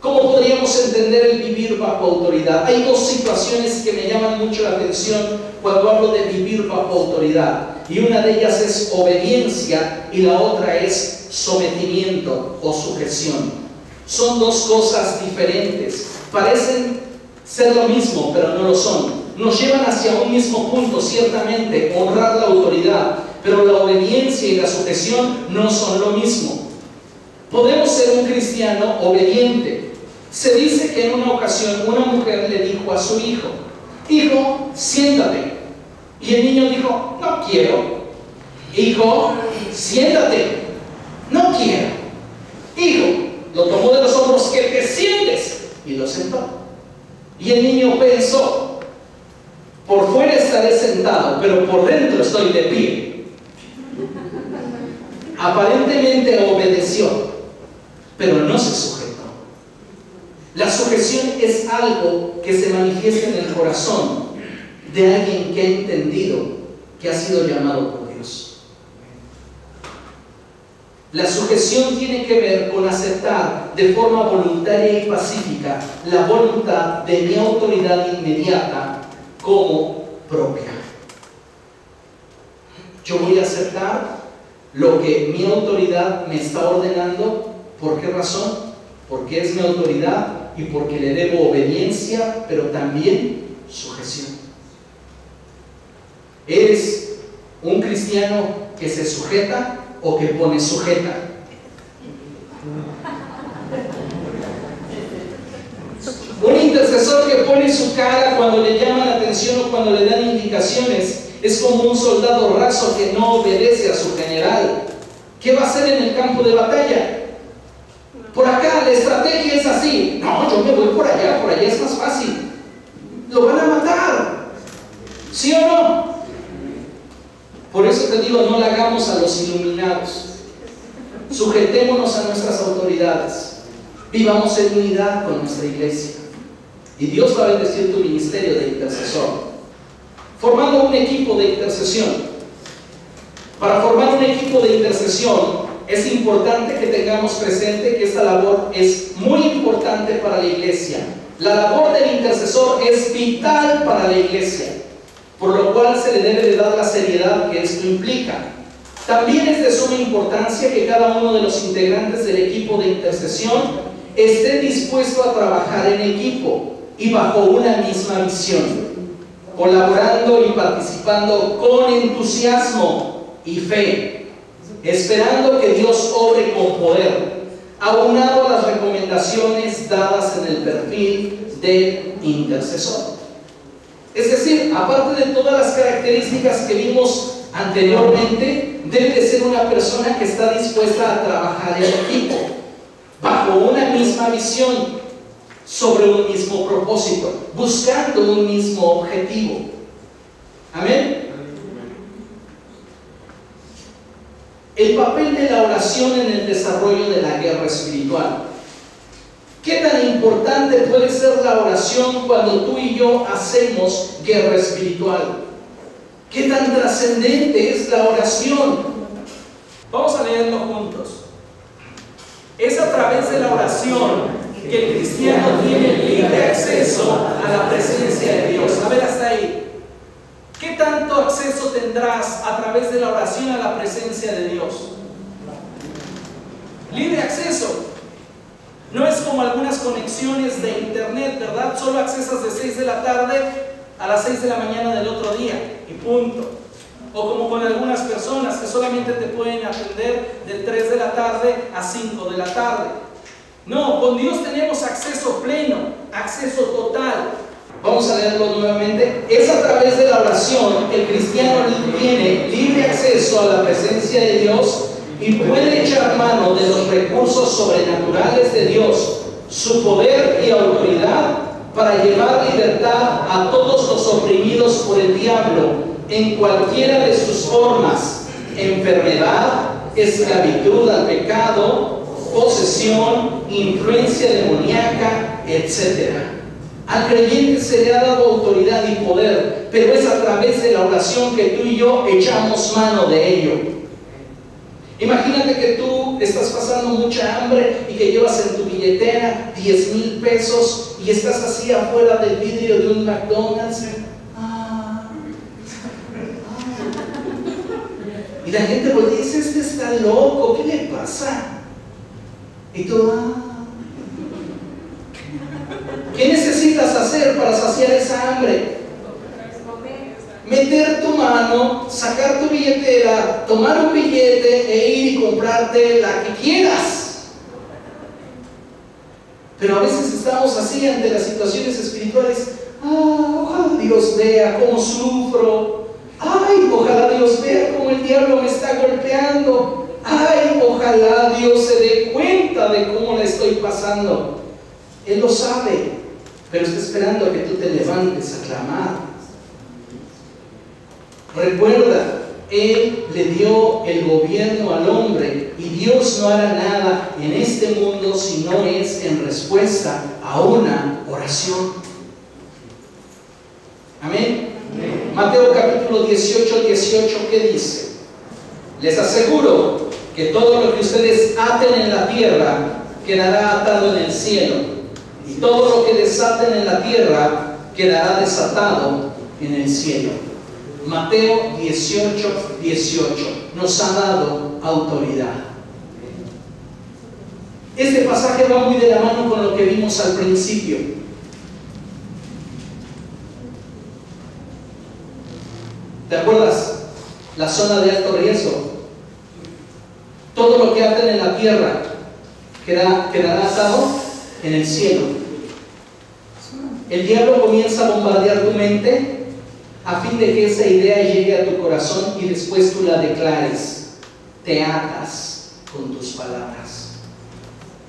¿Cómo podríamos entender el vivir bajo autoridad? Hay dos situaciones que me llaman mucho la atención cuando hablo de vivir bajo autoridad. Y una de ellas es obediencia y la otra es sometimiento o sujeción. Son dos cosas diferentes. Parecen ser lo mismo, pero no lo son. Nos llevan hacia un mismo punto, ciertamente, honrar la autoridad, pero la obediencia y la sujeción no son lo mismo. Podemos ser un cristiano obediente. Se dice que en una ocasión una mujer le dijo a su hijo: hijo, siéntate. Y el niño dijo: no quiero. Hijo, siéntate. No quiero. Hijo, lo tomó de los hombros: que te sientes. Y lo sentó. Y el niño pensó: por fuera estaré sentado, pero por dentro estoy de pie. Aparentemente obedeció, pero no se sujetó. La sujeción es algo que se manifiesta en el corazón de alguien que ha entendido que ha sido llamado por Dios. La sujeción tiene que ver con aceptar de forma voluntaria y pacífica la voluntad de mi autoridad inmediata como propia. Yo voy a aceptar lo que mi autoridad me está ordenando. ¿Por qué razón? Porque es mi autoridad y porque le debo obediencia, pero también sujeción. ¿Eres un cristiano que se sujeta o que pone sujeta? Un intercesor que pone su cara cuando le llaman la atención o cuando le dan indicaciones es como un soldado raso que no obedece a su general. ¿Qué va a hacer en el campo de batalla? no, yo me voy por allá es más fácil. Lo van a matar, ¿sí o no? Por eso te digo, no le hagamos a los iluminados. Sujetémonos a nuestras autoridades. Vivamos en unidad con nuestra iglesia. Y Dios va a bendecir tu ministerio de intercesor. Formando un equipo de intercesión. Para formar un equipo de intercesión es importante que tengamos presente que esta labor es muy importante para la iglesia. La labor del intercesor es vital para la iglesia, por lo cual se le debe de dar la seriedad que esto implica. También es de suma importancia que cada uno de los integrantes del equipo de intercesión esté dispuesto a trabajar en equipo y bajo una misma visión, colaborando y participando con entusiasmo y fe, esperando que Dios obre con poder, aunado a las recomendaciones dadas en el perfil del intercesor. Es decir, aparte de todas las características que vimos anteriormente, debe de ser una persona que está dispuesta a trabajar en equipo, bajo una misma visión, sobre un mismo propósito, buscando un mismo objetivo. Amén. El papel de la oración en el desarrollo de la guerra espiritual. ¿Qué tan importante puede ser la oración cuando tú y yo hacemos guerra espiritual? ¿Qué tan trascendente es la oración? Vamos a leerlo juntos. Es a través de la oración que el cristiano tiene libre acceso a la presencia de Dios. A ver, hasta ahí. ¿Qué tanto acceso tendrás a través de la oración a la presencia de Dios? Libre acceso. No es como algunas conexiones de internet, ¿verdad? Solo accesas de 6 de la tarde a las 6 de la mañana del otro día y punto. O como con algunas personas que solamente te pueden atender de 3 de la tarde a 5 de la tarde. No, con Dios tenemos acceso pleno, acceso total. Vamos a leerlo nuevamente. Es a través de la oración que el cristiano tiene libre acceso a la presencia de Dios y puede echar mano de los recursos sobrenaturales de Dios, su poder y autoridad, para llevar libertad a todos los oprimidos por el diablo en cualquiera de sus formas: enfermedad, esclavitud al pecado, posesión, influencia demoníaca, etc. Al creyente se le ha dado autoridad y poder, pero es a través de la oración que tú y yo echamos mano de ello. Imagínate que tú estás pasando mucha hambre y que llevas en tu billetera 10,000 pesos y estás así afuera del vidrio de un McDonald's. Y la gente voltea y dice: este está loco, ¿qué le pasa? Y tú, ¿qué necesitas hacer para saciar esa hambre? Meter tu mano, sacar tu billetera, tomar un billete e ir y comprarte la que quieras. Pero a veces estamos así ante las situaciones espirituales. Ojalá Dios vea cómo sufro. Ay, ojalá Dios vea cómo el diablo me está golpeando. Ay, ojalá Dios se dé cuenta de cómo la estoy pasando. Él lo sabe, pero está esperando a que tú te levantes a clamar. Recuerda, Él le dio el gobierno al hombre y Dios no hará nada en este mundo si no es en respuesta a una oración. Amén. Amén. Mateo capítulo 18, ¿qué dice? Les aseguro que todo lo que ustedes aten en la tierra quedará atado en el cielo, y todo lo que desaten en la tierra quedará desatado en el cielo. Mateo 18 nos ha dado autoridad. Este pasaje va muy de la mano con lo que vimos al principio. ¿Te acuerdas? La zona de alto riesgo. Todo lo que aten en la tierra quedará atado en el cielo. El diablo comienza a bombardear tu mente a fin de que esa idea llegue a tu corazón y después tú la declares. Te atas con tus palabras.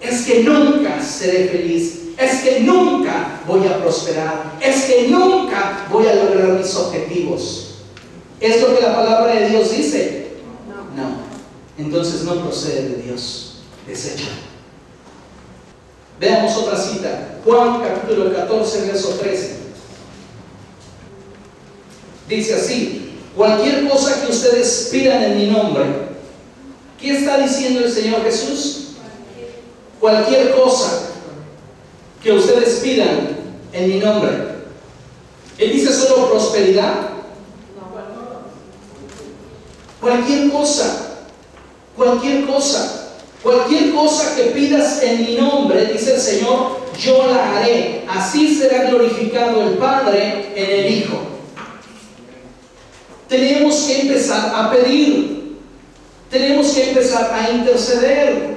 Es que nunca seré feliz. Es que nunca voy a prosperar. Es que nunca voy a lograr mis objetivos. ¿Es lo que la palabra de Dios dice? No. Entonces no procede de Dios. Desecha. Veamos otra cita. Juan capítulo 14, verso 13. Dice así: cualquier cosa que ustedes pidan en mi nombre. ¿Qué está diciendo el Señor Jesús? Cualquier cosa que ustedes pidan en mi nombre. Él dice solo prosperidad. Cualquier cosa, cualquier cosa, cualquier cosa que pidas en mi nombre, dice el Señor, yo la haré. Así será glorificado el Padre en el Hijo. Tenemos que empezar a pedir. Tenemos que empezar a interceder.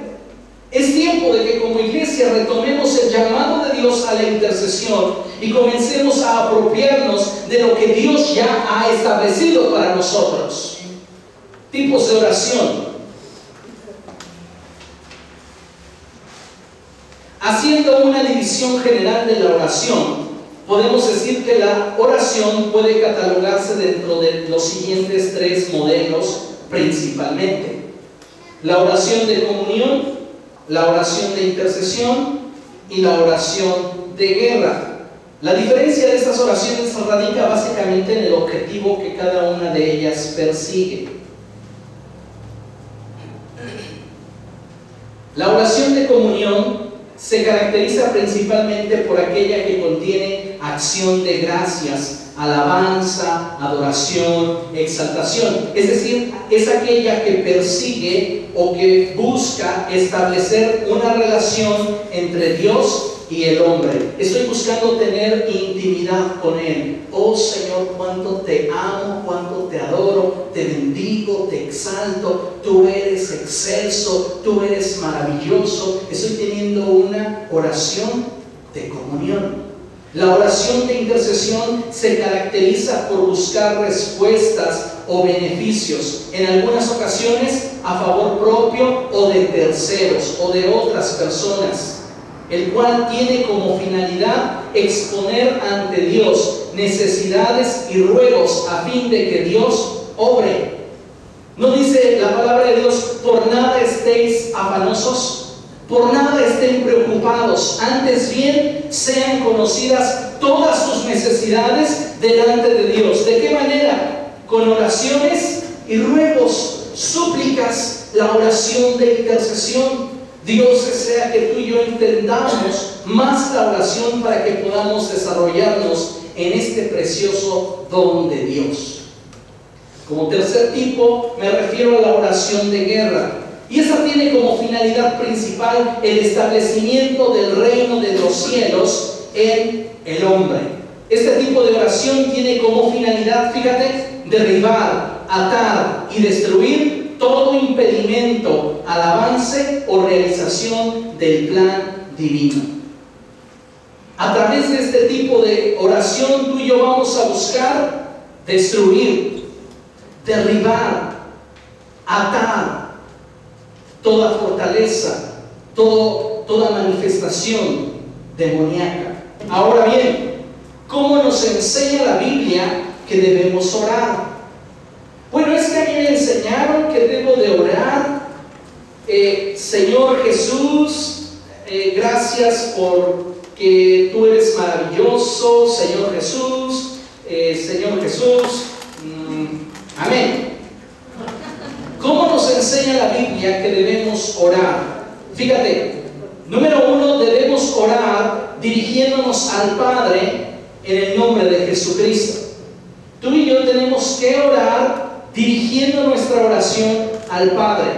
Es tiempo de que como iglesia retomemos el llamado de Dios a la intercesión y comencemos a apropiarnos de lo que Dios ya ha establecido para nosotros. Tipos de oración. Haciendo una división general de la oración, podemos decir que la oración puede catalogarse dentro de los siguientes tres modelos principalmente: la oración de comunión, la oración de intercesión y la oración de guerra. La diferencia de estas oraciones radica básicamente en el objetivo que cada una de ellas persigue. La oración de comunión se caracteriza principalmente por aquella que contiene acción de gracias, alabanza, adoración, exaltación. Es decir, es aquella que persigue o que busca establecer una relación entre Dios y el hombre. Estoy buscando tener intimidad con Él. Oh Señor, cuánto te amo, cuánto te adoro, te bendigo, te exalto. Tú eres excelso, tú eres maravilloso. Estoy teniendo una oración de comunión. La oración de intercesión se caracteriza por buscar respuestas o beneficios, en algunas ocasiones a favor propio o de terceros o de otras personas, el cual tiene como finalidad exponer ante Dios necesidades y ruegos a fin de que Dios obre. ¿No dice la palabra de Dios: por nada estéis afanosos? Por nada estén preocupados, antes bien sean conocidas todas sus necesidades delante de Dios. ¿De qué manera? Con oraciones y ruegos, súplicas, la oración de intercesión. Dios desea que tú y yo entendamos más la oración para que podamos desarrollarnos en este precioso don de Dios. Como tercer tipo me refiero a la oración de guerra. Y esa tiene como finalidad principal el establecimiento del reino de los cielos en el hombre. Este tipo de oración tiene como finalidad, fíjate, derribar, atar y destruir todo impedimento al avance o realización del plan divino. A través de este tipo de oración tú y yo vamos a buscar destruir, derribar, atar toda fortaleza, toda manifestación demoníaca. Ahora bien, ¿cómo nos enseña la Biblia que debemos orar? Bueno, es que a mí me enseñaron que debo de orar, Señor Jesús, gracias porque tú eres maravilloso, Señor Jesús, amén. ¿Cómo nos enseña la Biblia que debemos orar? Fíjate, número 1, debemos orar dirigiéndonos al Padre en el nombre de Jesucristo. Tú y yo tenemos que orar dirigiendo nuestra oración al Padre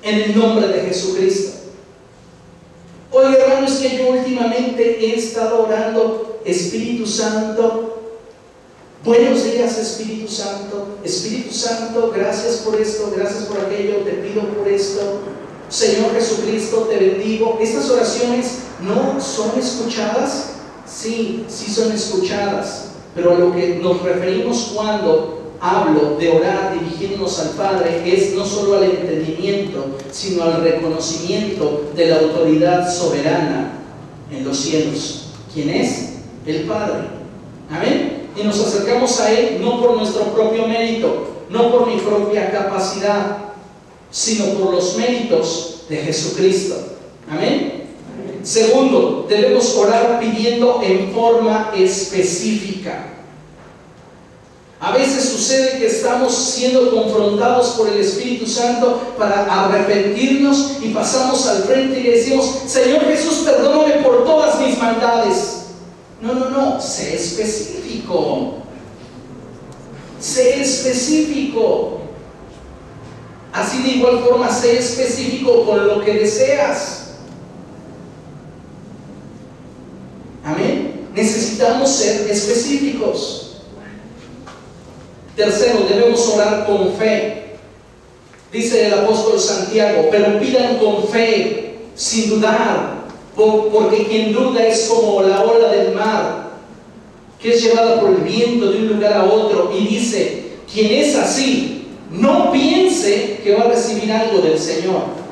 en el nombre de Jesucristo. Oye, hermano, es que yo últimamente he estado orando: Espíritu Santo, buenos días, Espíritu Santo. Espíritu Santo, gracias por esto, gracias por aquello, te pido por esto. Señor Jesucristo, te bendigo. ¿Estas oraciones no son escuchadas? Sí, sí son escuchadas. Pero a lo que nos referimos cuando hablo de orar dirigiéndonos al Padre es no solo al entendimiento, sino al reconocimiento de la autoridad soberana en los cielos. ¿Quién es? El Padre. Amén. Y nos acercamos a Él no por nuestro propio mérito, no por mi propia capacidad, sino por los méritos de Jesucristo. Amén. Segundo, debemos orar pidiendo en forma específica. A veces sucede que estamos siendo confrontados por el Espíritu Santo para arrepentirnos y pasamos al frente y le decimos: Señor Jesús, perdóname por todas mis maldades. No, sé específico. Sé específico. Así de igual forma, sé específico con lo que deseas. Amén. Necesitamos ser específicos. Tercero, debemos orar con fe. Dice el apóstol Santiago: pero pidan con fe, sin dudar, porque quien duda es como la ola del mar, que es llevada por el viento de un lugar a otro. Y dice: quien es así, no piense que va a recibir algo del Señor.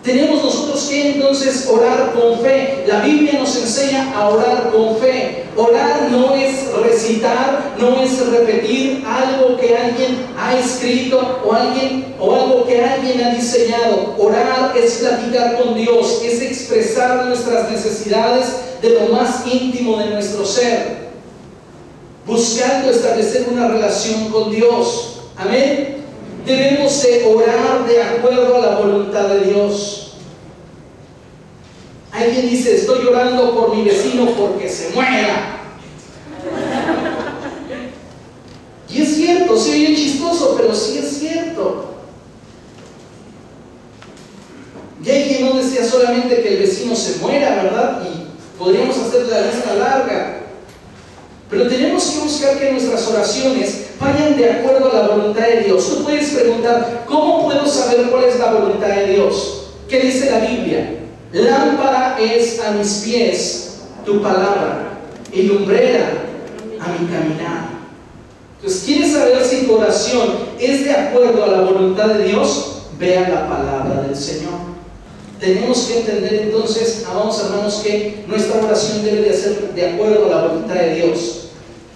Tenemos nosotros que entonces orar con fe. La Biblia nos enseña a orar con fe. Orar no es recitar, no es repetir algo que alguien ha escrito o algo que alguien ha diseñado. Orar es platicar con Dios, es expresar nuestras necesidades de lo más íntimo de nuestro ser, buscando establecer una relación con Dios. Amén. Debemos de orar de acuerdo a la voluntad de Dios. Alguien dice: estoy orando por mi vecino porque se muera. Y es cierto, se oye chistoso, pero sí es cierto. Y hay quien no desea solamente que el vecino se muera, ¿verdad? Y podríamos hacer la lista larga. Pero tenemos que buscar que nuestras oraciones vayan de acuerdo a la voluntad de Dios. Tú puedes preguntar: ¿cómo puedo saber cuál es la voluntad de Dios? ¿Qué dice la Biblia? Lámpara es a mis pies tu palabra y lumbrera a mi caminar. Entonces, ¿quieres saber si tu oración es de acuerdo a la voluntad de Dios? Vea la palabra del Señor. Tenemos que entender entonces, amados hermanos, que nuestra oración debe de ser de acuerdo a la voluntad de Dios.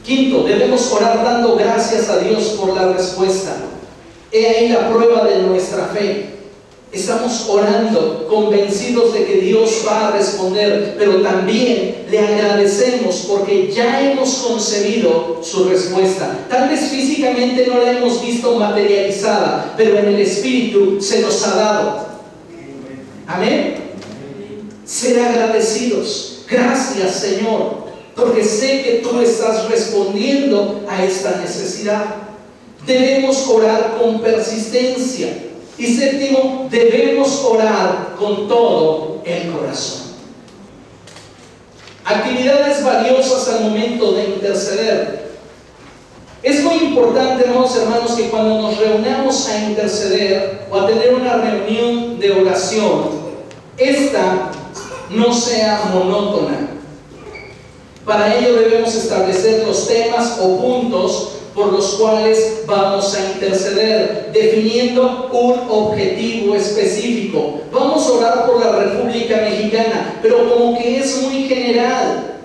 Quinto, debemos orar dando gracias a Dios por la respuesta. He ahí la prueba de nuestra fe. Estamos orando convencidos de que Dios va a responder, pero también le agradecemos porque ya hemos concebido su respuesta. Tal vez físicamente no la hemos visto materializada, pero en el Espíritu se nos ha dado. Amén. Ser agradecidos. Gracias, Señor, porque sé que tú estás respondiendo a esta necesidad. Debemos orar con persistencia. Y séptimo, debemos orar con todo el corazón. Actividades valiosas al momento de interceder. Es muy importante, amados hermanos, que cuando nos reunamos a interceder o a tener una reunión de oración, esta no sea monótona. Para ello debemos establecer los temas o puntos por los cuales vamos a interceder, definiendo un objetivo específico. Vamos a orar por la República Mexicana, pero como que es muy general.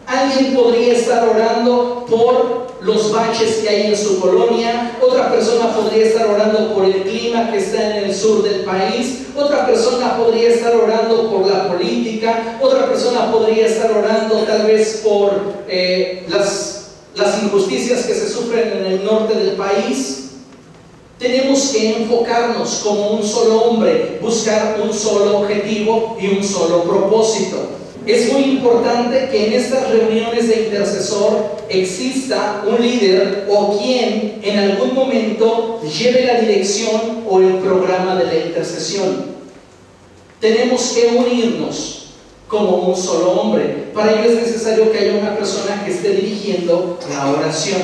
Alguien podría estar orando por los baches que hay en su colonia, otra persona podría estar orando por el clima que está en el sur del país, otra persona podría estar orando por la política, otra persona podría estar orando tal vez por las injusticias que se sufren en el norte del país. Tenemos que enfocarnos como un solo hombre, buscar un solo objetivo y un solo propósito. Es muy importante que en estas reuniones de intercesor exista un líder o quien en algún momento lleve la dirección o el programa de la intercesión. Tenemos que unirnos como un solo hombre. Para ello es necesario que haya una persona que esté dirigiendo la oración.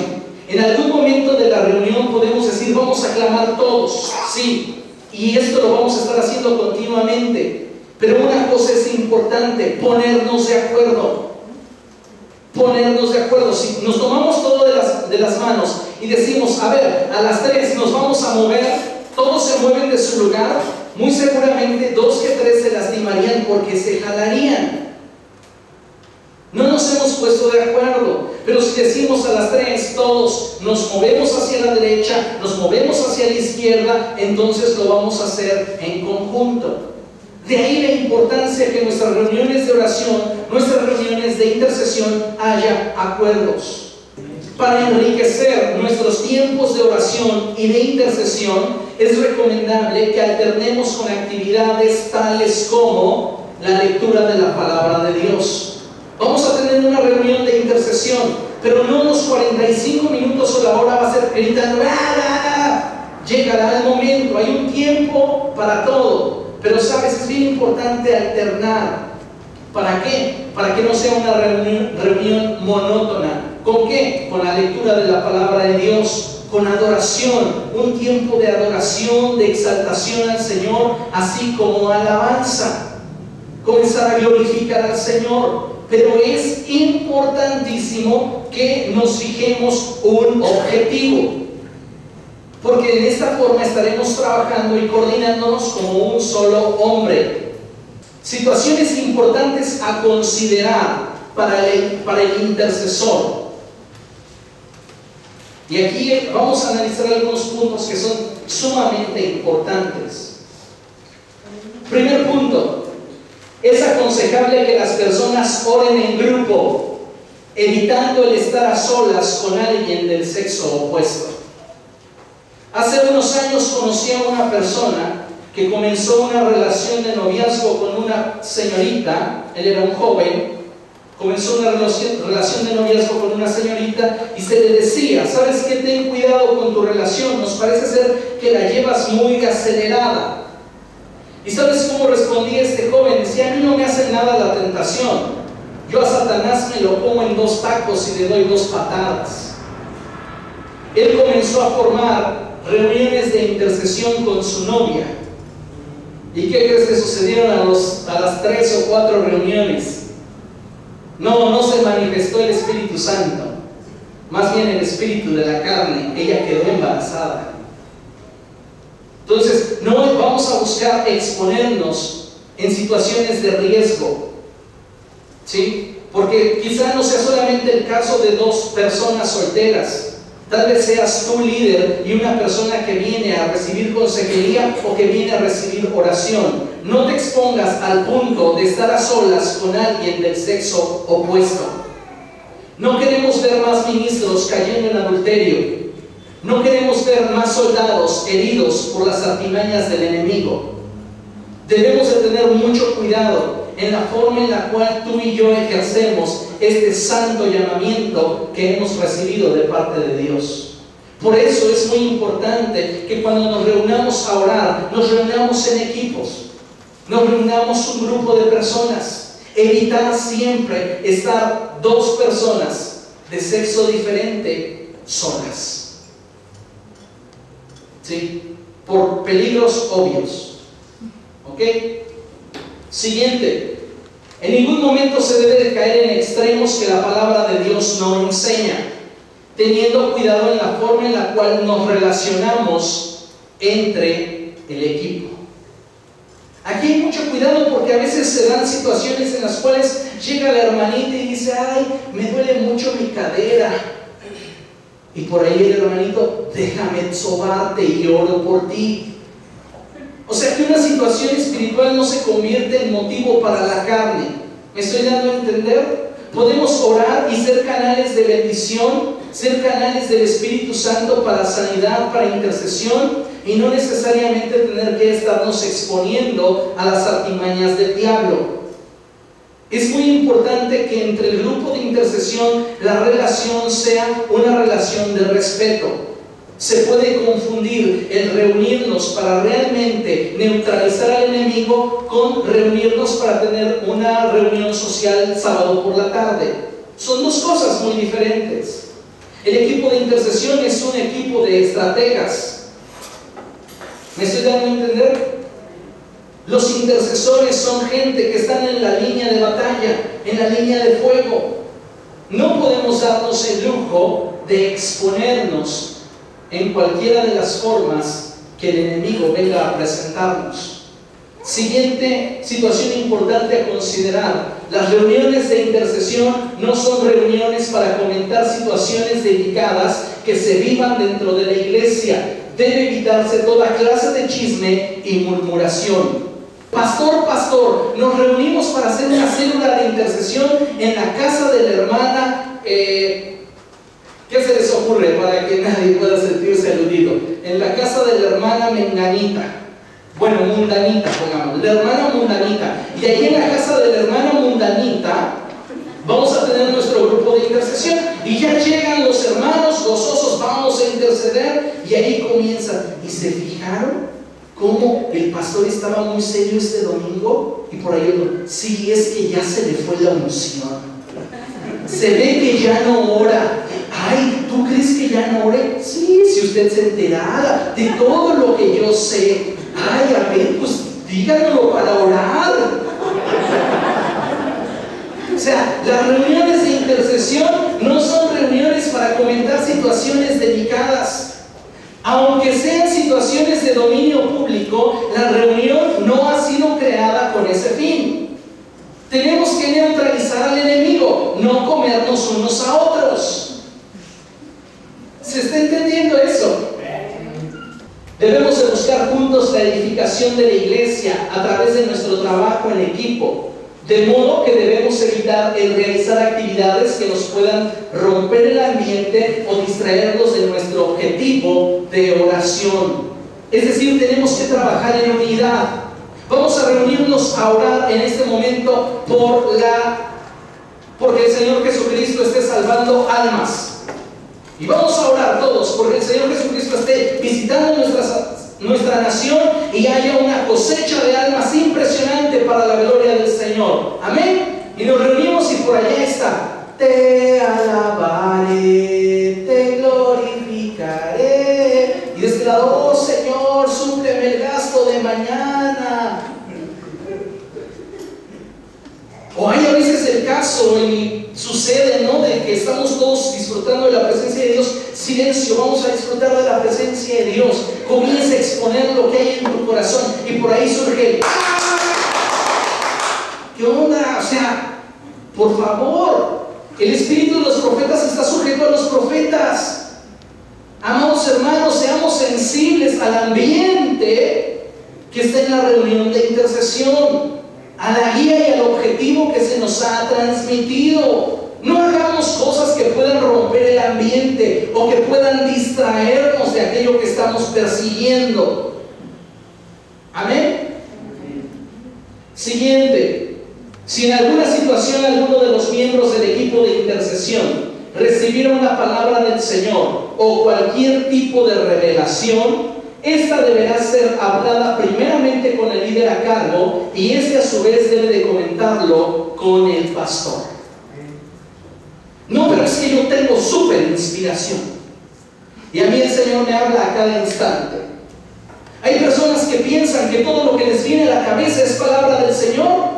En algún momento de la reunión podemos decir: vamos a clamar todos, sí, y esto lo vamos a estar haciendo continuamente. Pero una cosa es importante: ponernos de acuerdo. Ponernos de acuerdo. Si nos tomamos todo de las manos y decimos, a ver, a las 3 nos vamos a mover, todos se mueven de su lugar, muy seguramente 2 que 3 se lastimarían porque se jalarían. No nos hemos puesto de acuerdo, pero si decimos a las 3 todos nos movemos hacia la derecha, nos movemos hacia la izquierda, entonces lo vamos a hacer en conjunto. De ahí la importancia que en nuestras reuniones de oración, nuestras reuniones de intercesión haya acuerdos. Para enriquecer nuestros tiempos de oración y de intercesión, es recomendable que alternemos con actividades tales como la lectura de la palabra de Dios. Vamos a tener una reunión de intercesión, pero no los 45 minutos o la hora va a ser gritando, ¡ah! Llegará el momento, hay un tiempo para todo. Pero sabes, es bien importante alternar. ¿Para qué? Para que no sea una reunión monótona. ¿Con qué? Con la lectura de la palabra de Dios, con adoración, un tiempo de adoración, de exaltación al Señor, así como alabanza. Comenzar a glorificar al Señor. Pero es importantísimo que nos fijemos un objetivo. Porque en esta forma estaremos trabajando y coordinándonos como un solo hombre. Situaciones importantes a considerar para el intercesor. Y aquí vamos a analizar algunos puntos que son sumamente importantes. Primer punto, es aconsejable que las personas oren en grupo, evitando el estar a solas con alguien del sexo opuesto. Hace unos años conocí a una persona que comenzó una relación de noviazgo con una señorita. Él era un joven, comenzó una relación de noviazgo con una señorita y se le decía, ¿sabes qué? Ten cuidado con tu relación, nos parece ser que la llevas muy acelerada. ¿Y sabes cómo respondía este joven? Decía, a mí no me hace nada la tentación, yo a Satanás me lo como en 2 tacos y le doy 2 patadas. Él comenzó a formar reuniones de intercesión con su novia. ¿Y qué crees que sucedieron a las 3 o 4 reuniones? No se manifestó el Espíritu Santo, más bien el espíritu de la carne. Ella quedó embarazada. Entonces, no vamos a buscar exponernos en situaciones de riesgo, ¿sí? Porque quizá no sea solamente el caso de 2 personas solteras. Tal vez seas tú líder y una persona que viene a recibir consejería o que viene a recibir oración. No te expongas al punto de estar a solas con alguien del sexo opuesto. No queremos ver más ministros cayendo en adulterio. No queremos ver más soldados heridos por las artimañas del enemigo. Debemos de tener mucho cuidado en la forma en la cual tú y yo ejercemos este santo llamamiento que hemos recibido de parte de Dios. Por eso es muy importante que cuando nos reunamos a orar, nos reunamos en equipos, nos reunamos un grupo de personas. Evitar siempre estar 2 personas de sexo diferente solas, ¿sí? Por peligros obvios. ¿Ok? Siguiente, en ningún momento se debe de caer en extremos que la palabra de Dios no enseña, teniendo cuidado en la forma en la cual nos relacionamos entre el equipo. Aquí hay mucho cuidado porque a veces se dan situaciones en las cuales llega la hermanita y dice, ay, me duele mucho mi cadera. Y por ahí el hermanito, déjame sobarte y oro por ti. O sea que una situación espiritual no se convierte en motivo para la carne. ¿Me estoy dando a entender? Podemos orar y ser canales de bendición, ser canales del Espíritu Santo para sanidad, para intercesión, y no necesariamente tener que estarnos exponiendo a las artimañas del diablo. Es muy importante que entre el grupo de intercesión la relación sea una relación de respeto. Se puede confundir el reunirnos para realmente neutralizar al enemigo con reunirnos para tener una reunión social sábado por la tarde. Son 2 cosas muy diferentes. El equipo de intercesión es un equipo de estrategas. ¿Me estoy dando a entender? Los intercesores son gente que están en la línea de batalla, en la línea de fuego. No podemos darnos el lujo de exponernos en cualquiera de las formas que el enemigo venga a presentarnos. Siguiente situación importante a considerar: las reuniones de intercesión no son reuniones para comentar situaciones delicadas que se vivan dentro de la iglesia. Debe evitarse toda clase de chisme y murmuración. Pastor, nos reunimos para hacer una célula de intercesión en la casa de la hermana. ¿Qué se les ocurre para que nadie pueda sentirse aludido? En la casa de la hermana Menganita. Bueno, Mundanita, pongamos, la hermana Mundanita. Y ahí en la casa de la hermana Mundanita vamos a tener nuestro grupo de intercesión. Y ya llegan los hermanos gozosos, vamos a interceder. Y ahí comienza. ¿Y se fijaron cómo el pastor estaba muy serio este domingo? Y por ahí otro: sí, es que ya se le fue la unción. Se ve que ya no ora. Ay, ¿tú crees que ya no ore? Sí, si usted se enterara de todo lo que yo sé. Ay, a ver, pues díganlo para orar. O sea, las reuniones de intercesión no son reuniones para comentar situaciones delicadas. Aunque sean situaciones de dominio público, la reunión no ha sido creada con ese fin. Tenemos que neutralizar al enemigo, no comernos unos a otros. ¿Se está entendiendo eso? Debemos de buscar juntos la edificación de la iglesia a través de nuestro trabajo en equipo, de modo que debemos evitar el realizar actividades que nos puedan romper el ambiente o distraernos de nuestro objetivo de oración. Es decir, tenemos que trabajar en unidad. Vamos a reunirnos a orar en este momento porque el Señor Jesucristo esté salvando almas. Y vamos a orar todos porque el Señor Jesucristo esté visitando nuestra nación y haya una cosecha de almas impresionante para la gloria del Señor. Amén. Y nos reunimos y por allá está: te alabaré, te glorificaré. Y de este lado: oh Señor, súpleme el gasto de mañana. O hay a veces el caso y sucede, ¿no?, de que estamos todos disfrutando de la presencia de Dios. Silencio, vamos a disfrutar de la presencia de Dios. Comienza a exponer lo que hay en tu corazón y por ahí surge: ¡ah! ¿Qué onda? O sea, por favor, el espíritu de los profetas está sujeto a los profetas. Amados hermanos, seamos sensibles al ambiente que está en la reunión de intercesión, a la guía y al objetivo que se nos ha transmitido. No hagamos cosas que puedan romper el ambiente o que puedan distraernos de aquello que estamos persiguiendo. Amén. Siguiente: si en alguna situación alguno de los miembros del equipo de intercesión recibiera una palabra del Señor o cualquier tipo de revelación, esta deberá ser hablada primeramente con el líder a cargo y este a su vez debe de comentarlo con el pastor. No, pero es que yo tengo súper inspiración y a mí el Señor me habla a cada instante. Hay personas que piensan que todo lo que les viene a la cabeza es palabra del Señor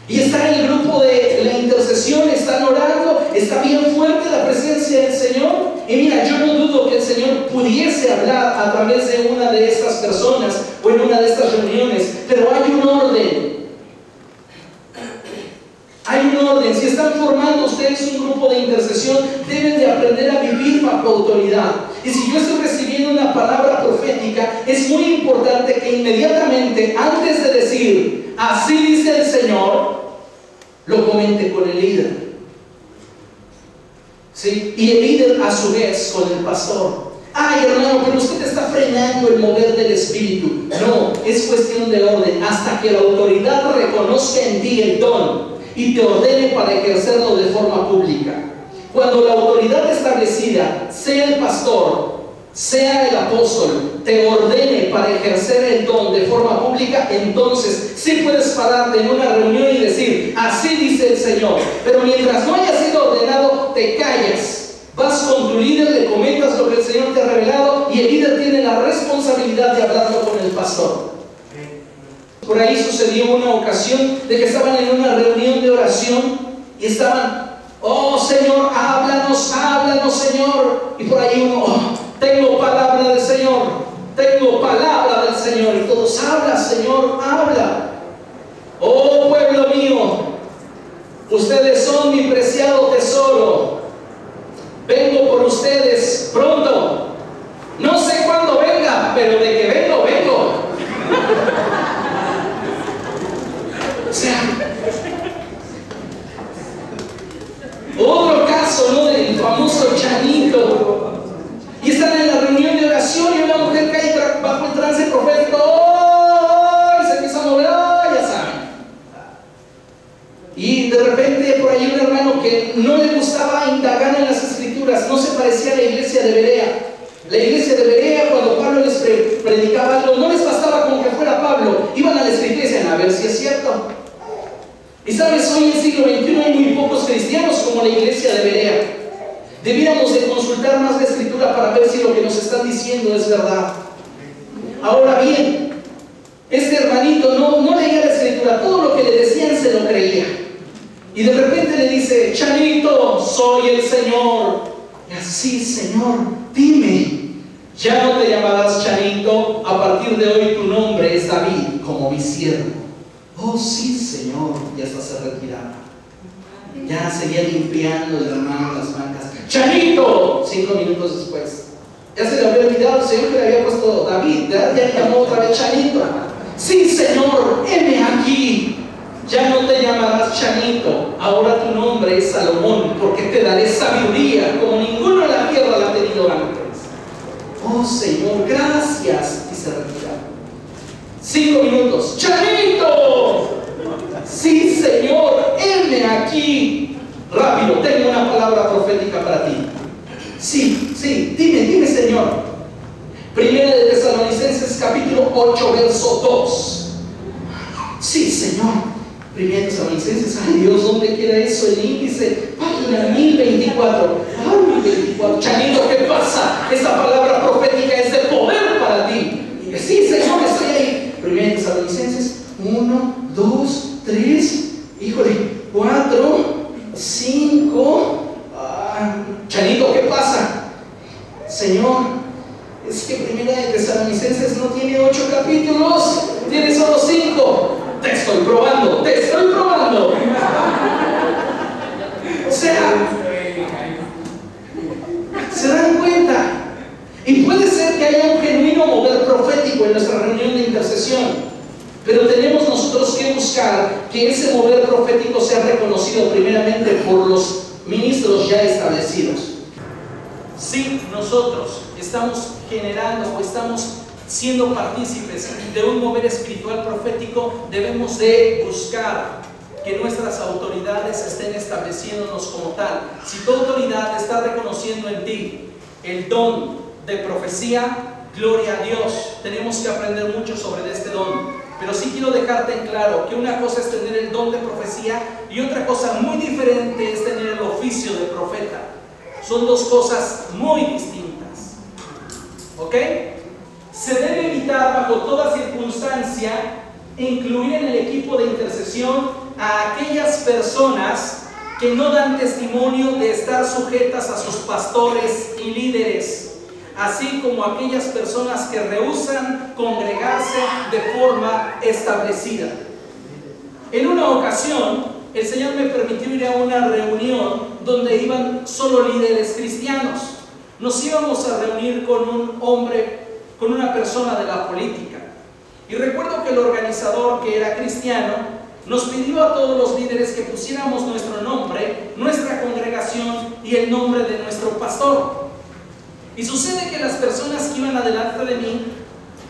y están en el grupo de la intercesión, están orando, está bien fuerte la presencia del Señor. Y mira, yo no dudo que el Señor pudiese hablar a través de una de estas personas o en una de estas reuniones, pero hay un orden. Hay un orden. Si están formando ustedes un grupo de intercesión, deben de aprender a vivir bajo autoridad. Y si yo estoy recibiendo una palabra profética, es muy importante que inmediatamente, antes de decir "así dice el Señor", lo comente con el líder. ¿Sí? Y el líder a su vez con el pastor. Ay, hermano, pero usted está frenando el mover del Espíritu. No, es cuestión de orden. Hasta que la autoridad reconozca en ti el don y te ordene para ejercerlo de forma pública. Cuando la autoridad establecida, sea el pastor, sea el apóstol, te ordene para ejercer el don de forma pública, entonces sí puedes pararte en una reunión y decir "así dice el Señor". Pero mientras no haya sido ordenado, te callas, vas con tu líder, le comentas lo que el Señor te ha revelado y el líder tiene la responsabilidad de hablarlo con el pastor. Por ahí sucedió una ocasión de que estaban en una reunión de oración y estaban Oh Señor, háblanos, háblanos Señor. Y por ahí uno, oh, tengo palabra del Señor, tengo palabra del Señor. Y todos, habla Señor, habla. Oh pueblo mío, ustedes son mi preciado tesoro. Vengo por ustedes pronto. No sé cuándo venga, pero de que vengo, vengo. O sea, otro caso, ¿no? Del famoso Chanito. Y están en la reunión de oración y una mujer cae bajo el trance profético. ¡Oh! Y se empieza a mover. ¡Oh! Ya saben. Y de repente por ahí un hermano que no le gustaba indagar en las escrituras, no se parecía a la iglesia de Berea. La iglesia de Berea, cuando Pablo les predicaba algo, no les bastaba con que fuera Pablo, iban a la escritura y decían, a ver si es cierto. Y sabes, hoy en el siglo XXI hay muy pocos cristianos como la iglesia de Berea. Debiéramos de consultar más la escritura para ver si lo que nos están diciendo es verdad. Ahora bien, este hermanito no leía la escritura, todo lo que le decían se lo creía. Y de repente le dice, Chanito, soy el Señor. Y así, Señor, dime, ya no te llamarás Chanito, a partir de hoy tu nombre es David, como mi siervo. Oh sí, Señor, y hasta se retiraba. Ya seguía limpiando el hermano las bancas. ¡Chanito! 5 minutos después. Ya se le había olvidado el Señor que le había puesto David. Ya le llamó otra vez Chanito. Sí, Señor, heme aquí. Ya no te llamarás Chanito. Ahora tu nombre es Salomón, porque te daré sabiduría como ninguno en la tierra la ha tenido antes. Oh Señor, gracias. Y se retiraba. 5 minutos. ¡Chanito! Sí, Señor, heme aquí. Rápido, tengo una palabra profética para ti. Sí, dime, Señor. Primera de Tesalonicenses capítulo 8, verso 2. Sí, Señor. Primera de Tesalonicenses, ay Dios, ¿dónde queda eso? El índice, página 1024. Ay, 1024. Chanito, ¿qué pasa? Esa palabra profética es de poder para ti. Sí, Señor, estoy ahí. Primera de Tesalonicenses 1, 2, 3, híjole, 4, 5. Chanito, ¿qué pasa? Señor, es que Primera de Tesalonicenses no tiene 8 capítulos, tiene solo 5. Te estoy probando. O sea, ¿se dan cuenta? Y puede ser que haya un genuino mover profético en nuestra reunión de intercesión, pero tenemos nosotros que buscar que ese mover profético sea reconocido primeramente por los ministros ya establecidos. Si nosotros estamos generando o estamos siendo partícipes de un mover espiritual profético, debemos de buscar que nuestras autoridades estén estableciéndonos como tal. Si tu autoridad está reconociendo en ti el don de profecía, gloria a Dios. Tenemos que aprender mucho sobre este don. Pero sí quiero dejarte en claro que una cosa es tener el don de profecía y otra cosa muy diferente es tener el oficio de profeta. Son dos cosas muy distintas. ¿Ok? Se debe evitar bajo toda circunstancia incluir en el equipo de intercesión a aquellas personas que no dan testimonio de estar sujetas a sus pastores y líderes, así como aquellas personas que rehúsan congregarse de forma establecida. En una ocasión, el Señor me permitió ir a una reunión donde iban solo líderes cristianos. Nos íbamos a reunir con un hombre, con una persona de la política. Y recuerdo que el organizador, que era cristiano, nos pidió a todos los líderes que pusiéramos nuestro nombre, nuestra congregación y el nombre de nuestro pastor. Y sucede que las personas que iban adelante de mí,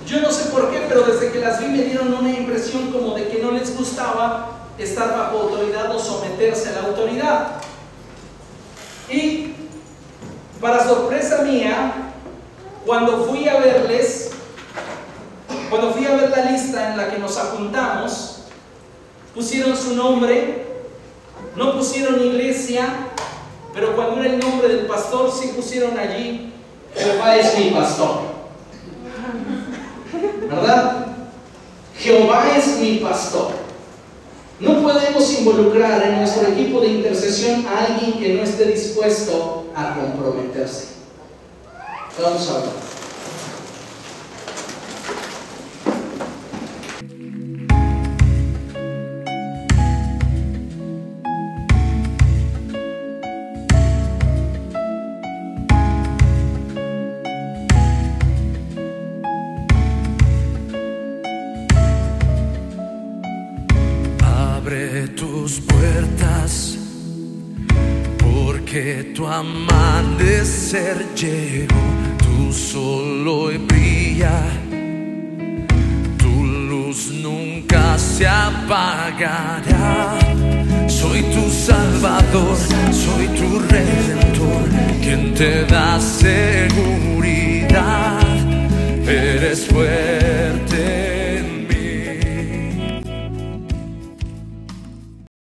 yo no sé por qué, pero desde que las vi me dieron una impresión como de que no les gustaba estar bajo autoridad o someterse a la autoridad. Y para sorpresa mía, cuando fui a verles, cuando fui a ver la lista en la que nos apuntamos, pusieron su nombre, no pusieron iglesia, pero cuando era el nombre del pastor sí pusieron allí: Jehová es mi pastor. ¿Verdad? Jehová es mi pastor. No podemos involucrar en nuestro equipo de intercesión a alguien que no esté dispuesto a comprometerse. Vamos a hablar. Abre tus puertas, porque tu amanecer llegó. Tu sol hoy brilla, tu luz nunca se apagará. Soy tu Salvador, soy tu Redentor, quien te da seguridad. Eres fuerte